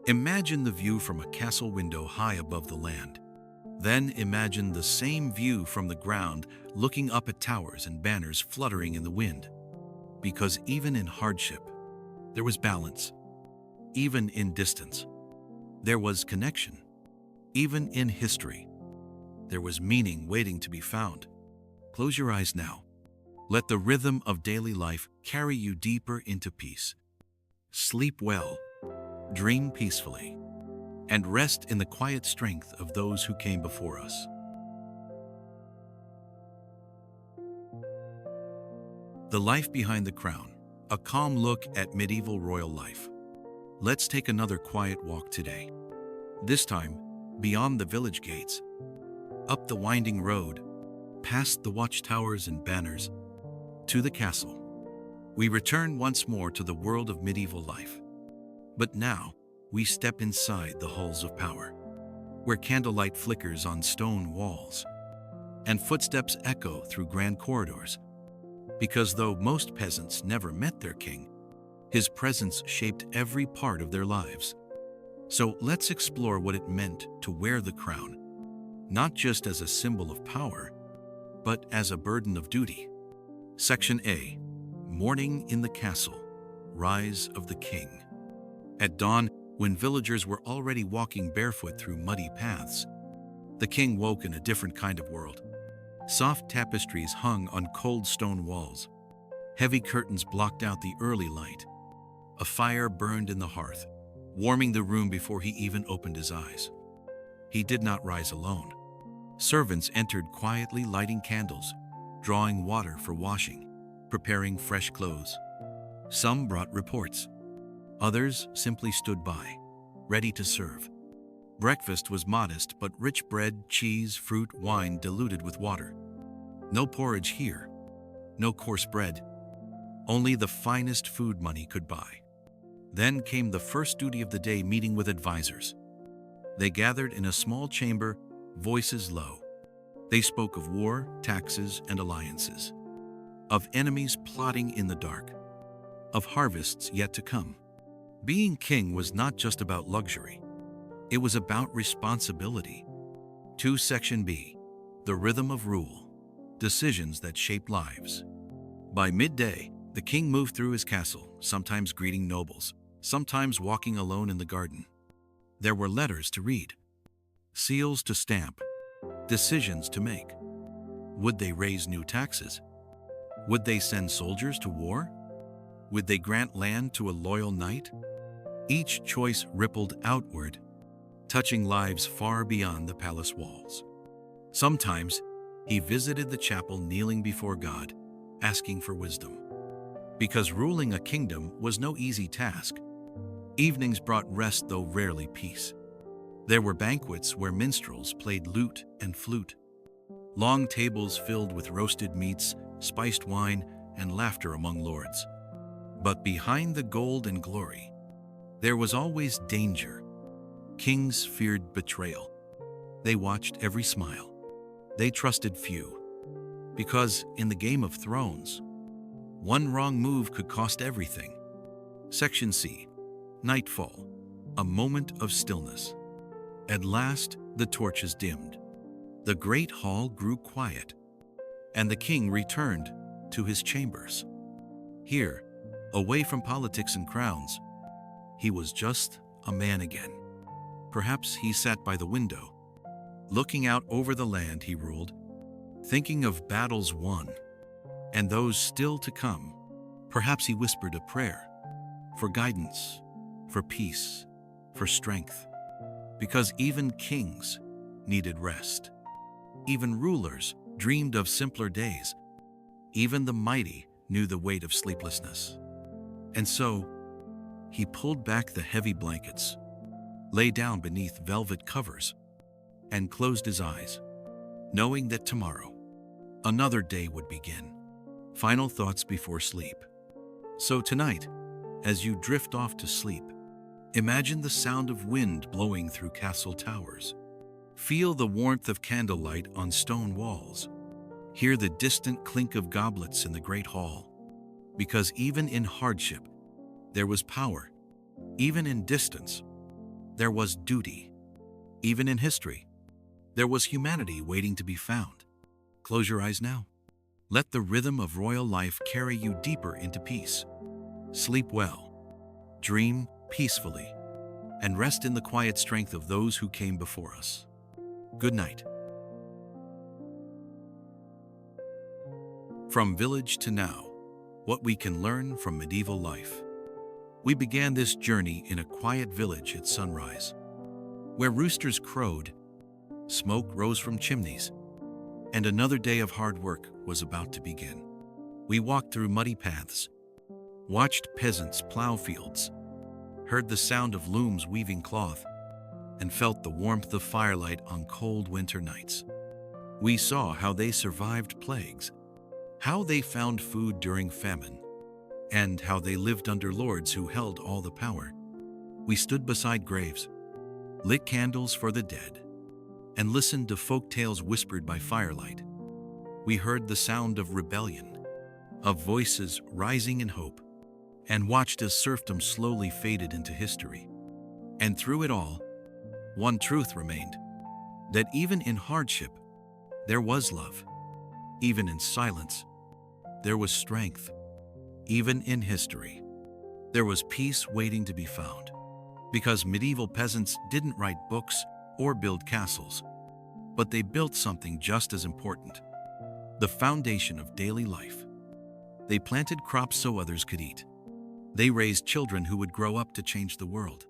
imagine the view from a castle window high above the land. Then imagine the same view from the ground, looking up at towers and banners fluttering in the wind. Because even in hardship, there was balance. Even in distance, there was connection. Even in history, there was meaning waiting to be found. Close your eyes now. Let the rhythm of daily life carry you deeper into peace. Sleep well, dream peacefully, and rest in the quiet strength of those who came before us. The Life Behind the Crown, a calm look at medieval royal life. Let's take another quiet walk today. This time, beyond the village gates, up the winding road, past the watchtowers and banners, to the castle. We return once more to the world of medieval life. But now, we step inside the halls of power, where candlelight flickers on stone walls, and footsteps echo through grand corridors. Because though most peasants never met their king, his presence shaped every part of their lives. So let's explore what it meant to wear the crown, not just as a symbol of power, but as a burden of duty. Section A. Morning in the Castle. Rise of the King. At dawn, when villagers were already walking barefoot through muddy paths, the king woke in a different kind of world. Soft tapestries hung on cold stone walls. Heavy curtains blocked out the early light. A fire burned in the hearth, warming the room before he even opened his eyes. He did not rise alone. Servants entered quietly, lighting candles, drawing water for washing, preparing fresh clothes. Some brought reports. Others simply stood by, ready to serve. Breakfast was modest, but rich bread, cheese, fruit, wine diluted with water. No porridge here, no coarse bread, only the finest food money could buy. Then came the first duty of the day, meeting with advisors. They gathered in a small chamber, voices low. They spoke of war, taxes, and alliances, of enemies plotting in the dark, of harvests yet to come. Being king was not just about luxury. It was about responsibility. 2 Section B, the rhythm of rule, decisions that shape lives. By midday, the king moved through his castle, sometimes greeting nobles, sometimes walking alone in the garden. There were letters to read, seals to stamp, decisions to make. Would they raise new taxes? Would they send soldiers to war? Would they grant land to a loyal knight? Each choice rippled outward, touching lives far beyond the palace walls. Sometimes, he visited the chapel, kneeling before God, asking for wisdom. Because ruling a kingdom was no easy task. Evenings brought rest, though rarely peace. There were banquets where minstrels played lute and flute, long tables filled with roasted meats, spiced wine, and laughter among lords. But behind the gold and glory, there was always danger. Kings feared betrayal. They watched every smile. They trusted few. Because in the Game of Thrones, one wrong move could cost everything. Section C, nightfall, a moment of stillness. At last, the torches dimmed. The great hall grew quiet, and the king returned to his chambers. Here, away from politics and crowns, he was just a man again. Perhaps he sat by the window, looking out over the land he ruled, thinking of battles won and those still to come. Perhaps he whispered a prayer for guidance, for peace, for strength, because even kings needed rest. Even rulers dreamed of simpler days. Even the mighty knew the weight of sleeplessness. And so, he pulled back the heavy blankets, lay down beneath velvet covers, and closed his eyes, knowing that tomorrow, another day would begin. Final thoughts before sleep. So tonight, as you drift off to sleep, imagine the sound of wind blowing through castle towers. Feel the warmth of candlelight on stone walls. Hear the distant clink of goblets in the great hall. Because even in hardship, there was power. Even in distance, there was duty. Even in history, there was humanity waiting to be found. Close your eyes now. Let the rhythm of royal life carry you deeper into peace. Sleep well, dream peacefully, and rest in the quiet strength of those who came before us. Good night. From village to now, what we can learn from medieval life. We began this journey in a quiet village at sunrise, where roosters crowed, smoke rose from chimneys, and another day of hard work was about to begin. We walked through muddy paths, watched peasants plow fields, heard the sound of looms weaving cloth, and felt the warmth of firelight on cold winter nights. We saw how they survived plagues, how they found food during famine, and how they lived under lords who held all the power. We stood beside graves, lit candles for the dead, and listened to folk tales whispered by firelight. We heard the sound of rebellion, of voices rising in hope, and watched as serfdom slowly faded into history. And through it all, one truth remained, that even in hardship, there was love. Even in silence, there was strength. Even in history, there was peace waiting to be found. Because medieval peasants didn't write books or build castles, but they built something just as important, the foundation of daily life. They planted crops so others could eat. They raised children who would grow up to change the world.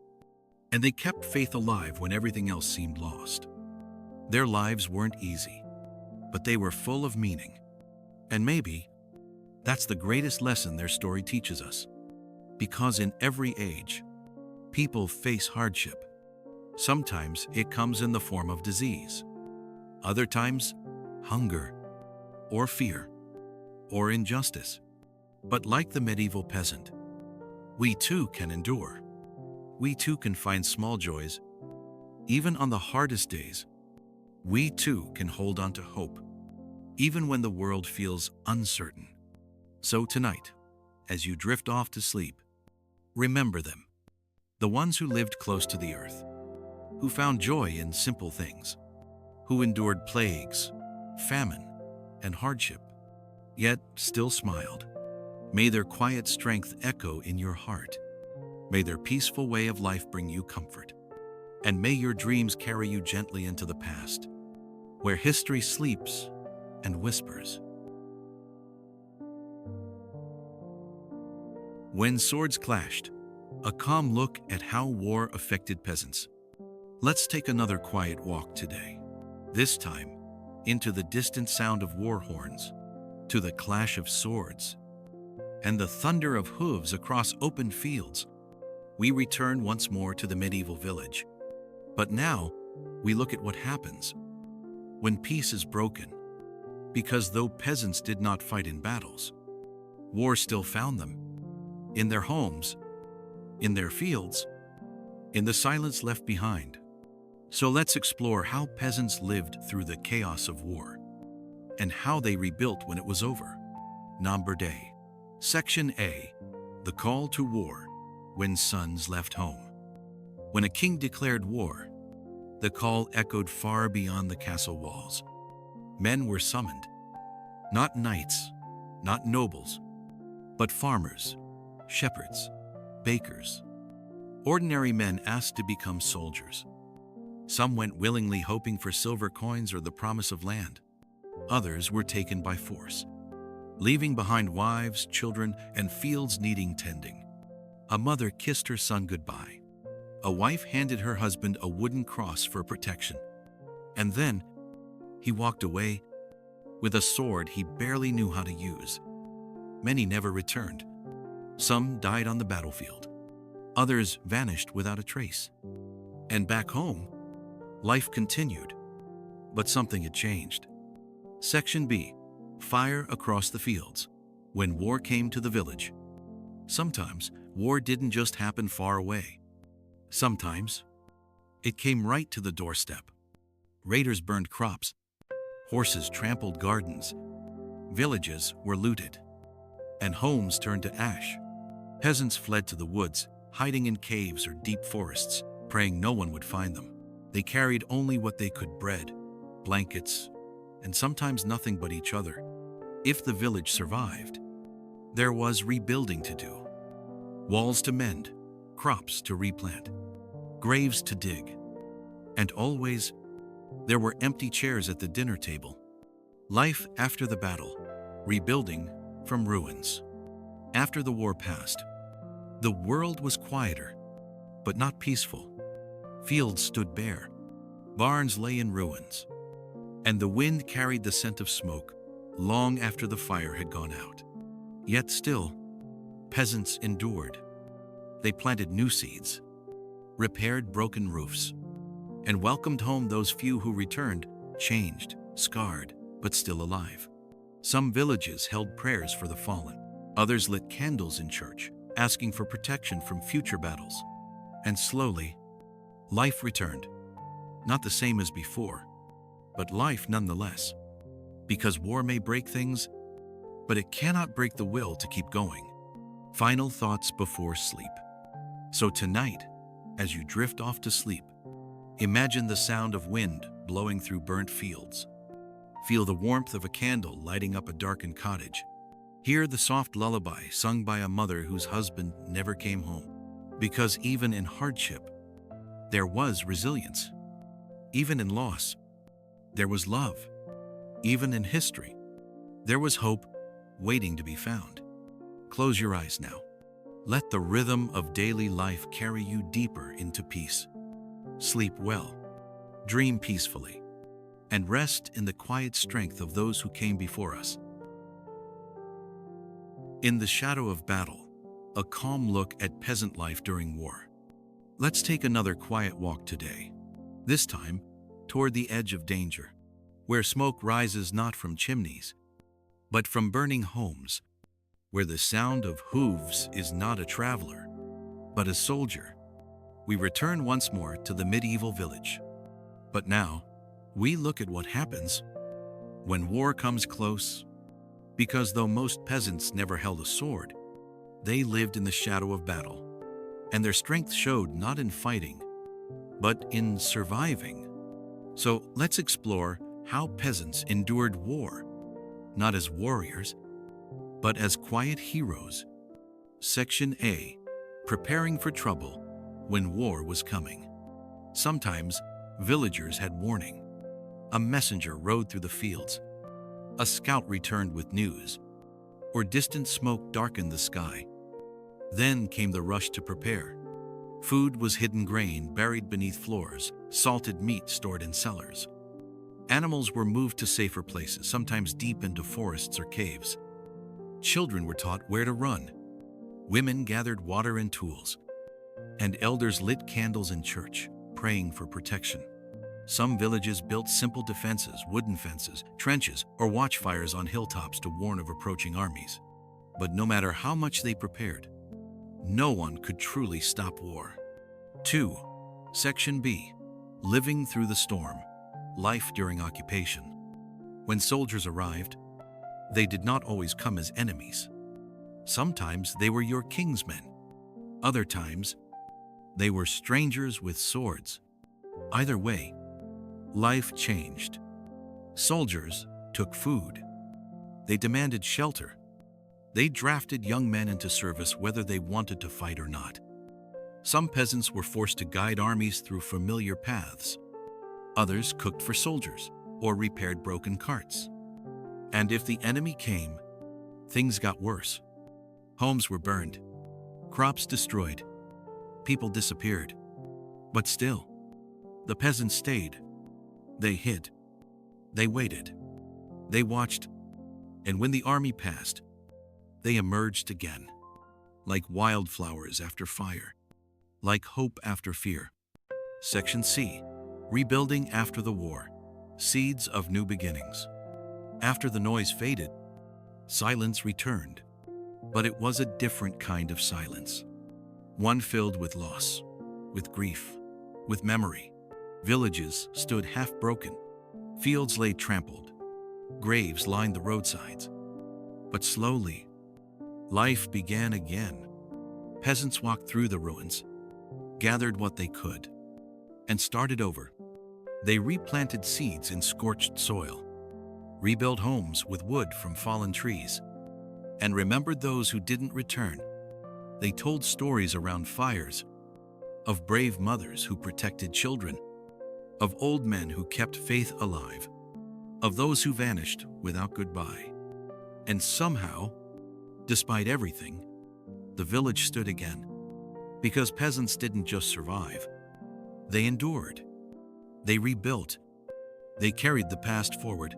And they kept faith alive when everything else seemed lost. Their lives weren't easy, but they were full of meaning. And maybe that's the greatest lesson their story teaches us. Because in every age, people face hardship. Sometimes it comes in the form of disease. Other times, hunger, or fear, or injustice. But like the medieval peasant, we too can endure. We too can find small joys. Even on the hardest days, we too can hold on to hope, even when the world feels uncertain. So tonight, as you drift off to sleep, remember them. The ones who lived close to the earth, who found joy in simple things, who endured plagues, famine, and hardship, yet still smiled. May their quiet strength echo in your heart. May their peaceful way of life bring you comfort. And may your dreams carry you gently into the past, where history sleeps and whispers. When swords clashed, a calm look at how war affected peasants. Let's take another quiet walk today. This time, into the distant sound of war horns, to the clash of swords, and the thunder of hooves across open fields. We return once more to the medieval village. But now, we look at what happens when peace is broken. Because though peasants did not fight in battles, war still found them. In their homes, in their fields, in the silence left behind. So let's explore how peasants lived through the chaos of war, and how they rebuilt when it was over. Number Day. Section A. The Call to War, when sons left home. When a king declared war, the call echoed far beyond the castle walls. Men were summoned. Not knights, not nobles, but farmers, shepherds, bakers. Ordinary men asked to become soldiers. Some went willingly, hoping for silver coins or the promise of land. Others were taken by force, leaving behind wives, children, and fields needing tending. A mother kissed her son goodbye. A wife handed her husband a wooden cross for protection. And then he walked away with a sword he barely knew how to use. Many never returned. Some died on the battlefield. Others vanished without a trace. And back home, life continued. But something had changed. Section B. Fire across the fields. When war came to the village. Sometimes war didn't just happen far away. Sometimes it came right to the doorstep. Raiders burned crops. Horses trampled gardens. Villages were looted. And homes turned to ash. Peasants fled to the woods, hiding in caves or deep forests, praying no one would find them. They carried only what they could: bread, blankets, and sometimes nothing but each other. If the village survived, there was rebuilding to do. Walls to mend, crops to replant, graves to dig. And always, there were empty chairs at the dinner table. Life after the battle, rebuilding from ruins. After the war passed, the world was quieter, but not peaceful. Fields stood bare, barns lay in ruins, and the wind carried the scent of smoke long after the fire had gone out. Yet still, peasants endured. They planted new seeds, repaired broken roofs, and welcomed home those few who returned, changed, scarred, but still alive. Some villages held prayers for the fallen. Others lit candles in church, asking for protection from future battles. And slowly, life returned. Not the same as before, but life nonetheless. Because war may break things, but it cannot break the will to keep going. Final thoughts before sleep. So tonight, as you drift off to sleep, imagine the sound of wind blowing through burnt fields. Feel the warmth of a candle lighting up a darkened cottage. Hear the soft lullaby sung by a mother whose husband never came home. Because even in hardship, there was resilience. Even in loss, there was love. Even in history, there was hope waiting to be found. Close your eyes now. Let the rhythm of daily life carry you deeper into peace. Sleep well, dream peacefully, and rest in the quiet strength of those who came before us. In the shadow of battle, a calm look at peasant life during war. Let's take another quiet walk today, this time toward the edge of danger, where smoke rises not from chimneys, but from burning homes, where the sound of hooves is not a traveler, but a soldier. We return once more to the medieval village. But now, we look at what happens when war comes close, because though most peasants never held a sword, they lived in the shadow of battle, and their strength showed not in fighting, but in surviving. So let's explore how peasants endured war, not as warriors, but as quiet heroes. Section A. Preparing for trouble when war was coming. Sometimes villagers had warning. A messenger rode through the fields. A scout returned with news, or distant smoke darkened the sky. Then came the rush to prepare. Food was hidden grain buried beneath floors, salted meat stored in cellars. Animals were moved to safer places, sometimes deep into forests or caves. Children were taught where to run. Women gathered water and tools, and elders lit candles in church, praying for protection. Some villages built simple defenses, wooden fences, trenches, or watchfires on hilltops to warn of approaching armies. But no matter how much they prepared, no one could truly stop war. 2. Section B. Living through the storm. Life during occupation. When soldiers arrived, they did not always come as enemies. Sometimes they were your king's men. Other times, they were strangers with swords. Either way, life changed. Soldiers took food. They demanded shelter. They drafted young men into service whether they wanted to fight or not. Some peasants were forced to guide armies through familiar paths. Others cooked for soldiers or repaired broken carts. And if the enemy came, things got worse. Homes were burned, crops destroyed, people disappeared. But still, the peasants stayed. They hid. They waited. They watched. And when the army passed, they emerged again, like wildflowers after fire, like hope after fear. Section C. Rebuilding after the war. Seeds of new beginnings. After the noise faded, silence returned. But it was a different kind of silence. One filled with loss, with grief, with memory. Villages stood half-broken. Fields lay trampled. Graves lined the roadsides. But slowly, life began again. Peasants walked through the ruins, gathered what they could, and started over. They replanted seeds in scorched soil, rebuilt homes with wood from fallen trees, and remembered those who didn't return. They told stories around fires, of brave mothers who protected children, of old men who kept faith alive, of those who vanished without goodbye. And somehow, despite everything, the village stood again. Because peasants didn't just survive, they endured. They rebuilt. They carried the past forward.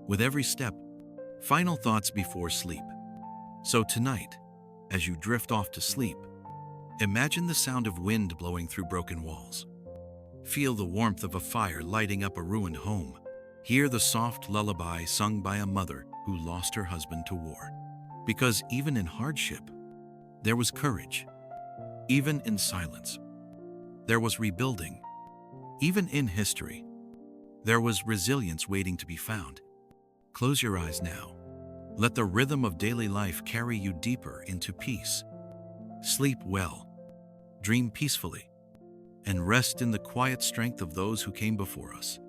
With every step, final thoughts before sleep. So tonight, as you drift off to sleep, imagine the sound of wind blowing through broken walls. Feel the warmth of a fire lighting up a ruined home. Hear the soft lullaby sung by a mother who lost her husband to war. Because even in hardship, there was courage. Even in silence, there was rebuilding. Even in history, there was resilience waiting to be found. Close your eyes now. Let the rhythm of daily life carry you deeper into peace. Sleep well, dream peacefully, and rest in the quiet strength of those who came before us.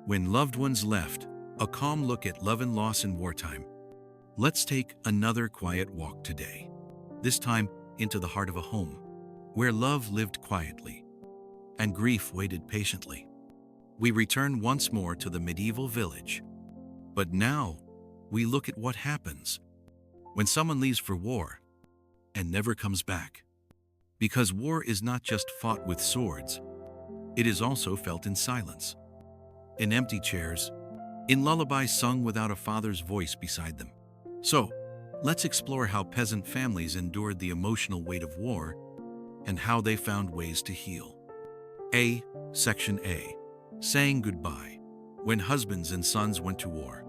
When loved ones left, a calm look at love and loss in wartime. Let's take another quiet walk today, this time into the heart of a home, where love lived quietly and grief waited patiently. We return once more to the medieval village. But now, we look at what happens when someone leaves for war and never comes back. Because war is not just fought with swords, it is also felt in silence, in empty chairs, in lullabies sung without a father's voice beside them. So, let's explore how peasant families endured the emotional weight of war and how they found ways to heal. Section A. Saying goodbye. When husbands and sons went to war,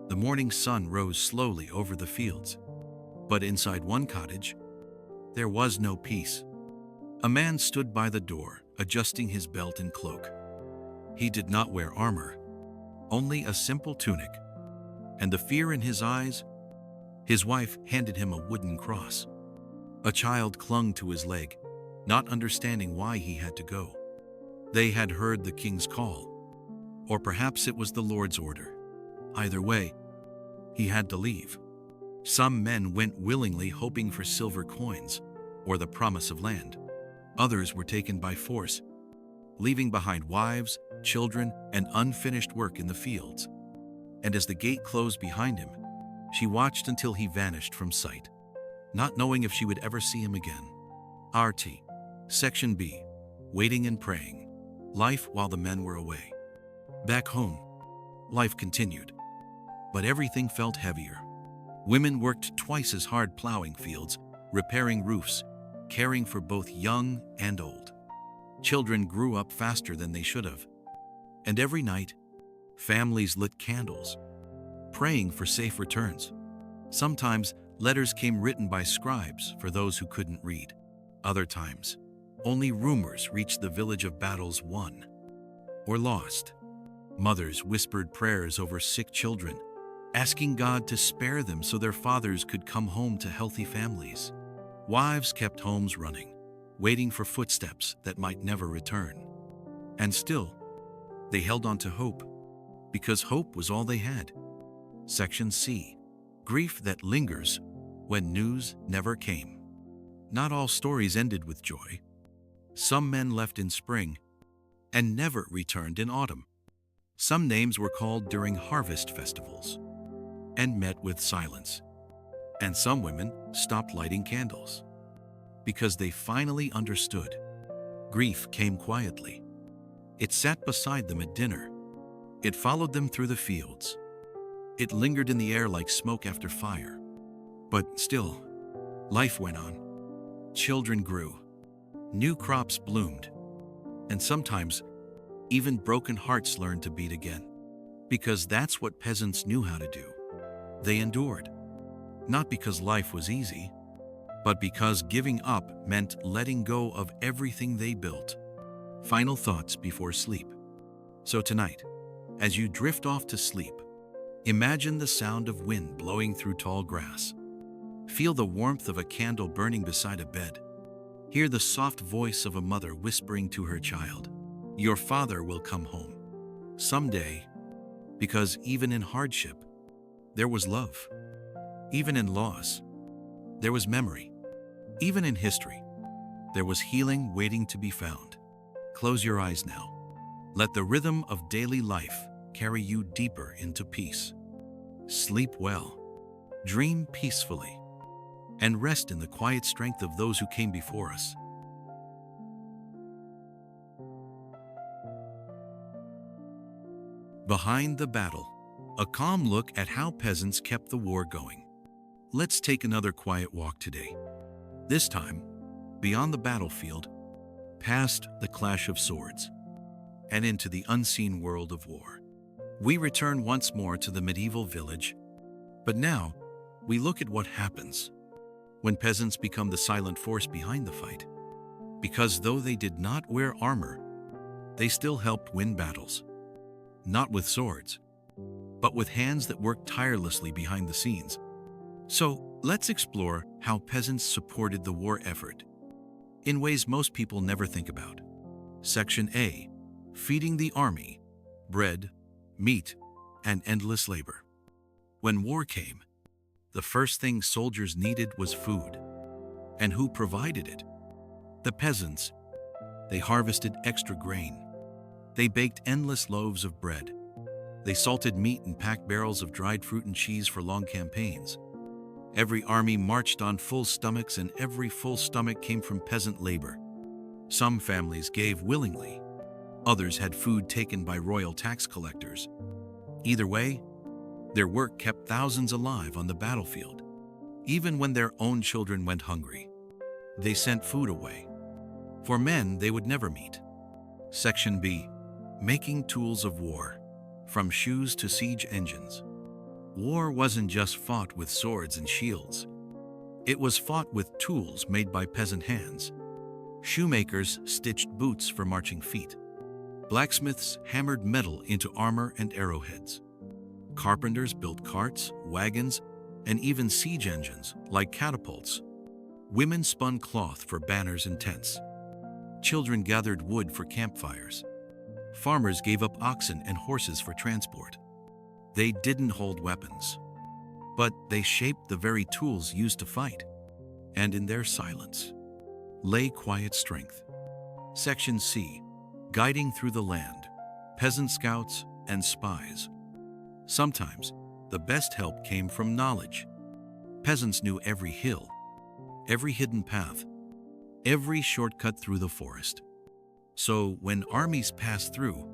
the morning sun rose slowly over the fields. But inside one cottage, there was no peace. A man stood by the door, adjusting his belt and cloak. He did not wear armor, only a simple tunic, and the fear in his eyes. His wife handed him a wooden cross. A child clung to his leg, not understanding why he had to go. They had heard the king's call, or perhaps it was the Lord's order. Either way, he had to leave. Some men went willingly, hoping for silver coins or the promise of land. Others were taken by force, leaving behind wives, children, and unfinished work in the fields. And as the gate closed behind him, she watched until he vanished from sight, not knowing if she would ever see him again. RT. Section B. Waiting and praying. Life while the men were away. Back home, life continued, but everything felt heavier. Women worked twice as hard plowing fields, repairing roofs, caring for both young and old. Children grew up faster than they should have. And every night, families lit candles, praying for safe returns. Sometimes, letters came written by scribes for those who couldn't read. Other times, only rumors reached the village of battles won or lost. Mothers whispered prayers over sick children, asking God to spare them so their fathers could come home to healthy families. Wives kept homes running, waiting for footsteps that might never return. And still, they held on to hope, because hope was all they had. Section C. Grief that lingers when news never came. Not all stories ended with joy. Some men left in spring and never returned in autumn. Some names were called during harvest festivals and met with silence. And some women stopped lighting candles because they finally understood. Grief came quietly. It sat beside them at dinner. It followed them through the fields. It lingered in the air like smoke after fire. But still, life went on. Children grew. New crops bloomed. And sometimes, even broken hearts learned to beat again. Because that's what peasants knew how to do. They endured. Not because life was easy, but because giving up meant letting go of everything they built. Final thoughts before sleep. So tonight, as you drift off to sleep, imagine the sound of wind blowing through tall grass. Feel the warmth of a candle burning beside a bed. Hear the soft voice of a mother whispering to her child, "Your father will come home someday," because even in hardship, there was love. Even in loss, there was memory. Even in history, there was healing waiting to be found. Close your eyes now. Let the rhythm of daily life carry you deeper into peace. Sleep well, dream peacefully, and rest in the quiet strength of those who came before us. Behind the battle, a calm look at how peasants kept the war going. Let's take another quiet walk today. This time, beyond the battlefield, past the clash of swords, and into the unseen world of war. We return once more to the medieval village, but now we look at what happens when peasants become the silent force behind the fight. Because though they did not wear armor, they still helped win battles. Not with swords, but with hands that worked tirelessly behind the scenes. So, let's explore how peasants supported the war effort in ways most people never think about. Section A. Feeding the army. Bread, meat, and endless labor. When war came, the first thing soldiers needed was food. And who provided it? The peasants. They harvested extra grain, They baked endless loaves of bread. They salted meat and packed barrels of dried fruit and cheese for long campaigns. Every army marched on full stomachs, and every full stomach came from peasant labor. Some families gave willingly. Others had food taken by royal tax collectors. Either way, their work kept thousands alive on the battlefield. Even when their own children went hungry, they sent food away. For men they would never meet. Section B. Making tools of war. From shoes to siege engines. War wasn't just fought with swords and shields. It was fought with tools made by peasant hands. Shoemakers stitched boots for marching feet. Blacksmiths hammered metal into armor and arrowheads. Carpenters built carts, wagons, and even siege engines like catapults. Women spun cloth for banners and tents. Children gathered wood for campfires. Farmers gave up oxen and horses for transport. They didn't hold weapons, but they shaped the very tools used to fight. And in their silence lay quiet strength. Section C. Guiding through the land. Peasant scouts and spies. Sometimes the best help came from knowledge. Peasants knew every hill, every hidden path, every shortcut through the forest. So when armies passed through,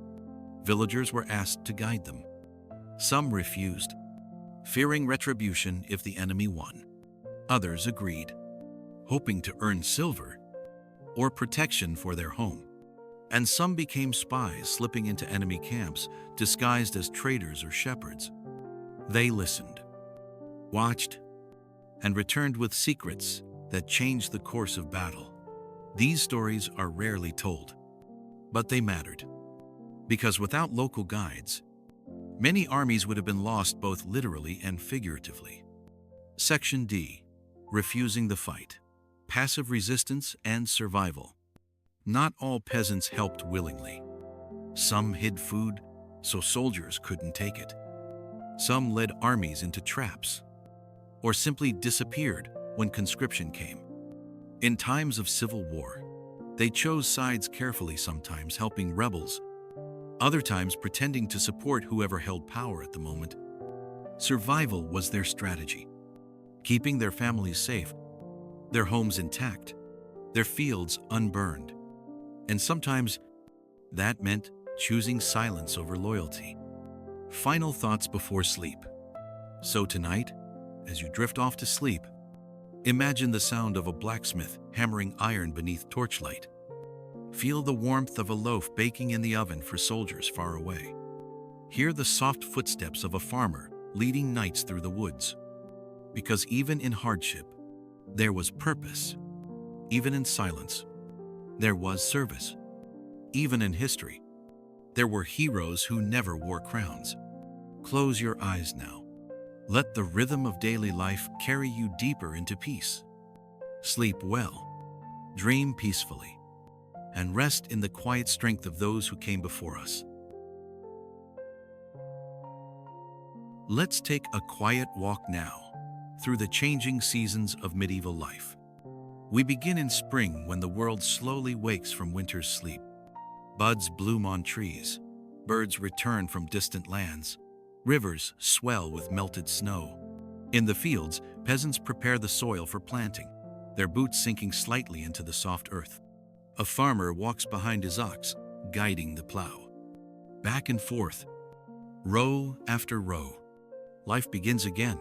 villagers were asked to guide them. Some refused, fearing retribution if the enemy won. Others agreed, hoping to earn silver or protection for their home. And some became spies, slipping into enemy camps, disguised as traders or shepherds. They listened, watched, and returned with secrets that changed the course of battle. These stories are rarely told, but they mattered. Because without local guides, many armies would have been lost both literally and figuratively. Section D. Refusing the fight. Passive resistance and survival. Not all peasants helped willingly. Some hid food so soldiers couldn't take it. Some led armies into traps, or simply disappeared when conscription came. In times of civil war, they chose sides carefully, sometimes helping rebels, other times pretending to support whoever held power at the moment. Survival was their strategy, keeping their families safe, their homes intact, their fields unburned. And sometimes that meant choosing silence over loyalty. Final thoughts before sleep. So tonight, as you drift off to sleep, imagine the sound of a blacksmith hammering iron beneath torchlight. Feel the warmth of a loaf baking in the oven for soldiers far away. Hear the soft footsteps of a farmer leading nights through the woods. Because even in hardship, there was purpose. Even in silence, there was service. Even in history, there were heroes who never wore crowns. Close your eyes now. Let the rhythm of daily life carry you deeper into peace. Sleep well, dream peacefully, and rest in the quiet strength of those who came before us. Let's take a quiet walk now through the changing seasons of medieval life. We begin in spring, when the world slowly wakes from winter's sleep. Buds bloom on trees, birds return from distant lands, rivers swell with melted snow. In the fields, peasants prepare the soil for planting, their boots sinking slightly into the soft earth. A farmer walks behind his ox, guiding the plow. Back and forth, row after row. Life begins again.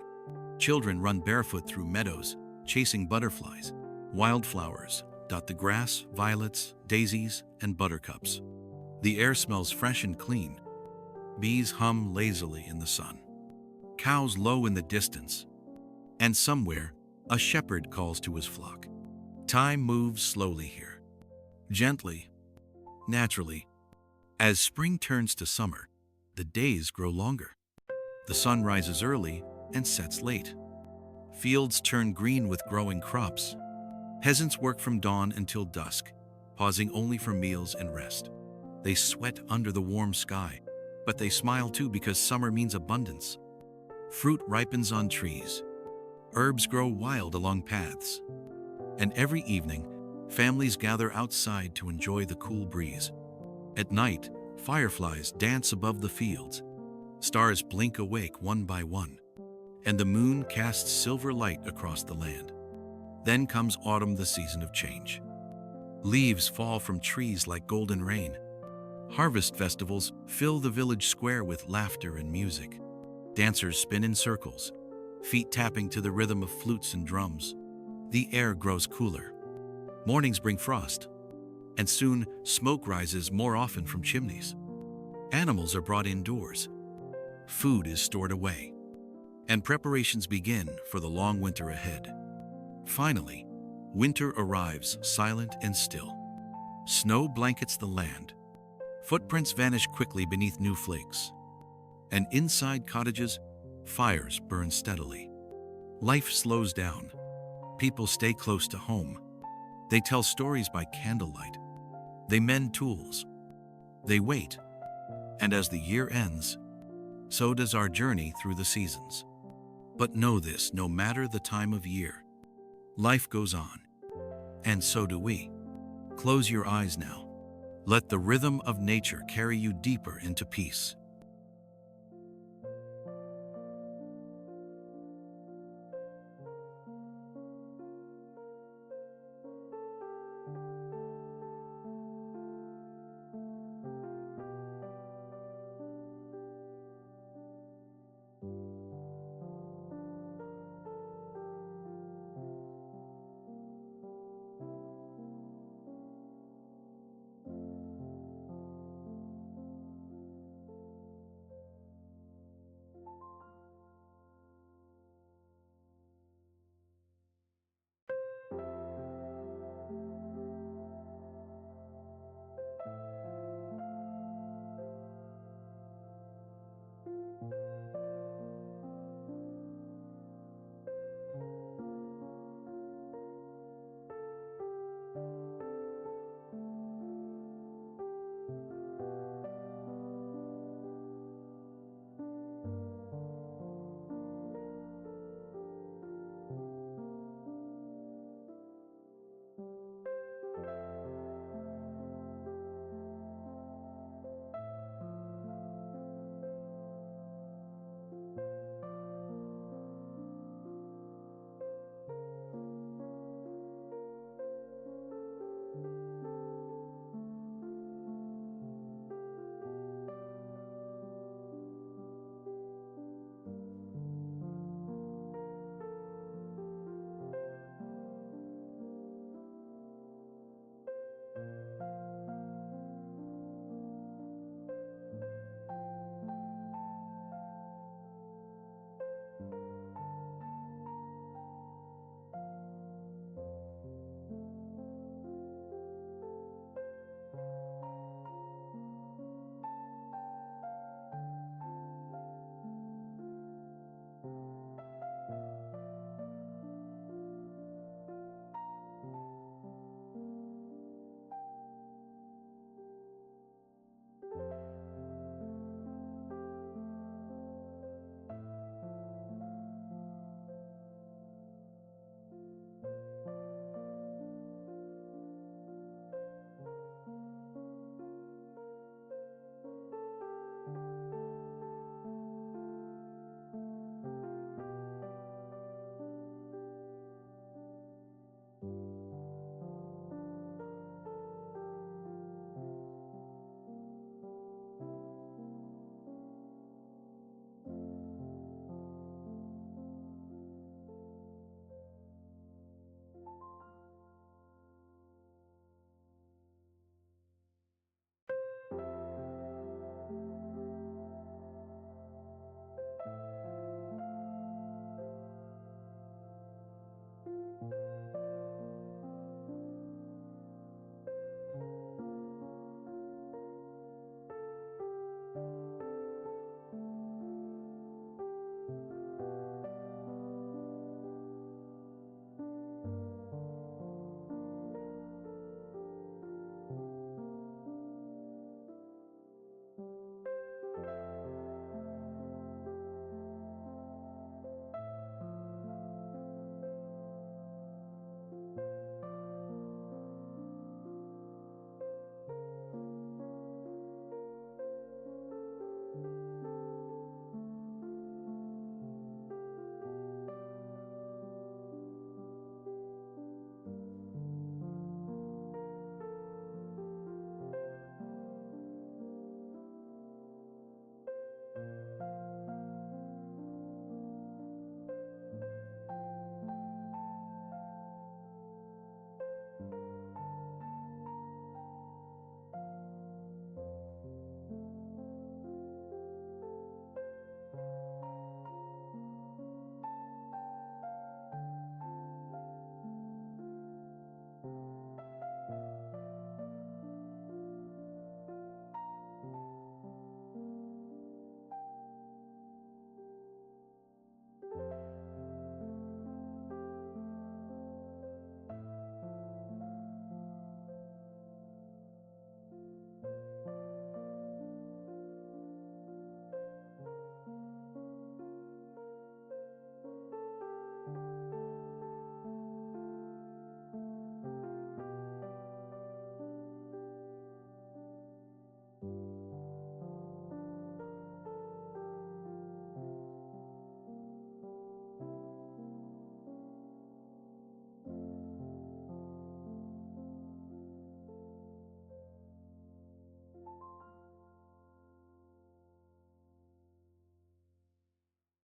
Children run barefoot through meadows, chasing butterflies. Wildflowers dot the grass, violets, daisies, and buttercups. The air smells fresh and clean. Bees hum lazily in the sun. Cows low in the distance. And somewhere, a shepherd calls to his flock. Time moves slowly here. Gently, naturally. As spring turns to summer, the days grow longer. The sun rises early and sets late. Fields turn green with growing crops. Peasants work from dawn until dusk, pausing only for meals and rest. They sweat under the warm sky, but they smile too, because summer means abundance. Fruit ripens on trees. Herbs grow wild along paths. And every evening, families gather outside to enjoy the cool breeze. At night, Fireflies dance above the fields. Stars blink awake one by one, and the moon casts silver light across the land. Then comes autumn, the season of change. Leaves fall from trees like golden rain. Harvest festivals fill the village square with laughter and music. Dancers spin in circles, feet tapping to the rhythm of flutes and drums. The air grows cooler. Mornings bring frost, and soon smoke rises more often from chimneys. Animals are brought indoors. Food is stored away, and preparations begin for the long winter ahead. Finally, winter arrives, silent and still. Snow blankets the land. Footprints vanish quickly beneath new flakes. And inside cottages, fires burn steadily. Life slows down. People stay close to home. They tell stories by candlelight. They mend tools. They wait. And as the year ends, so does our journey through the seasons. But know this, no matter the time of year, life goes on. And so do we. Close your eyes now. Let the rhythm of nature carry you deeper into peace.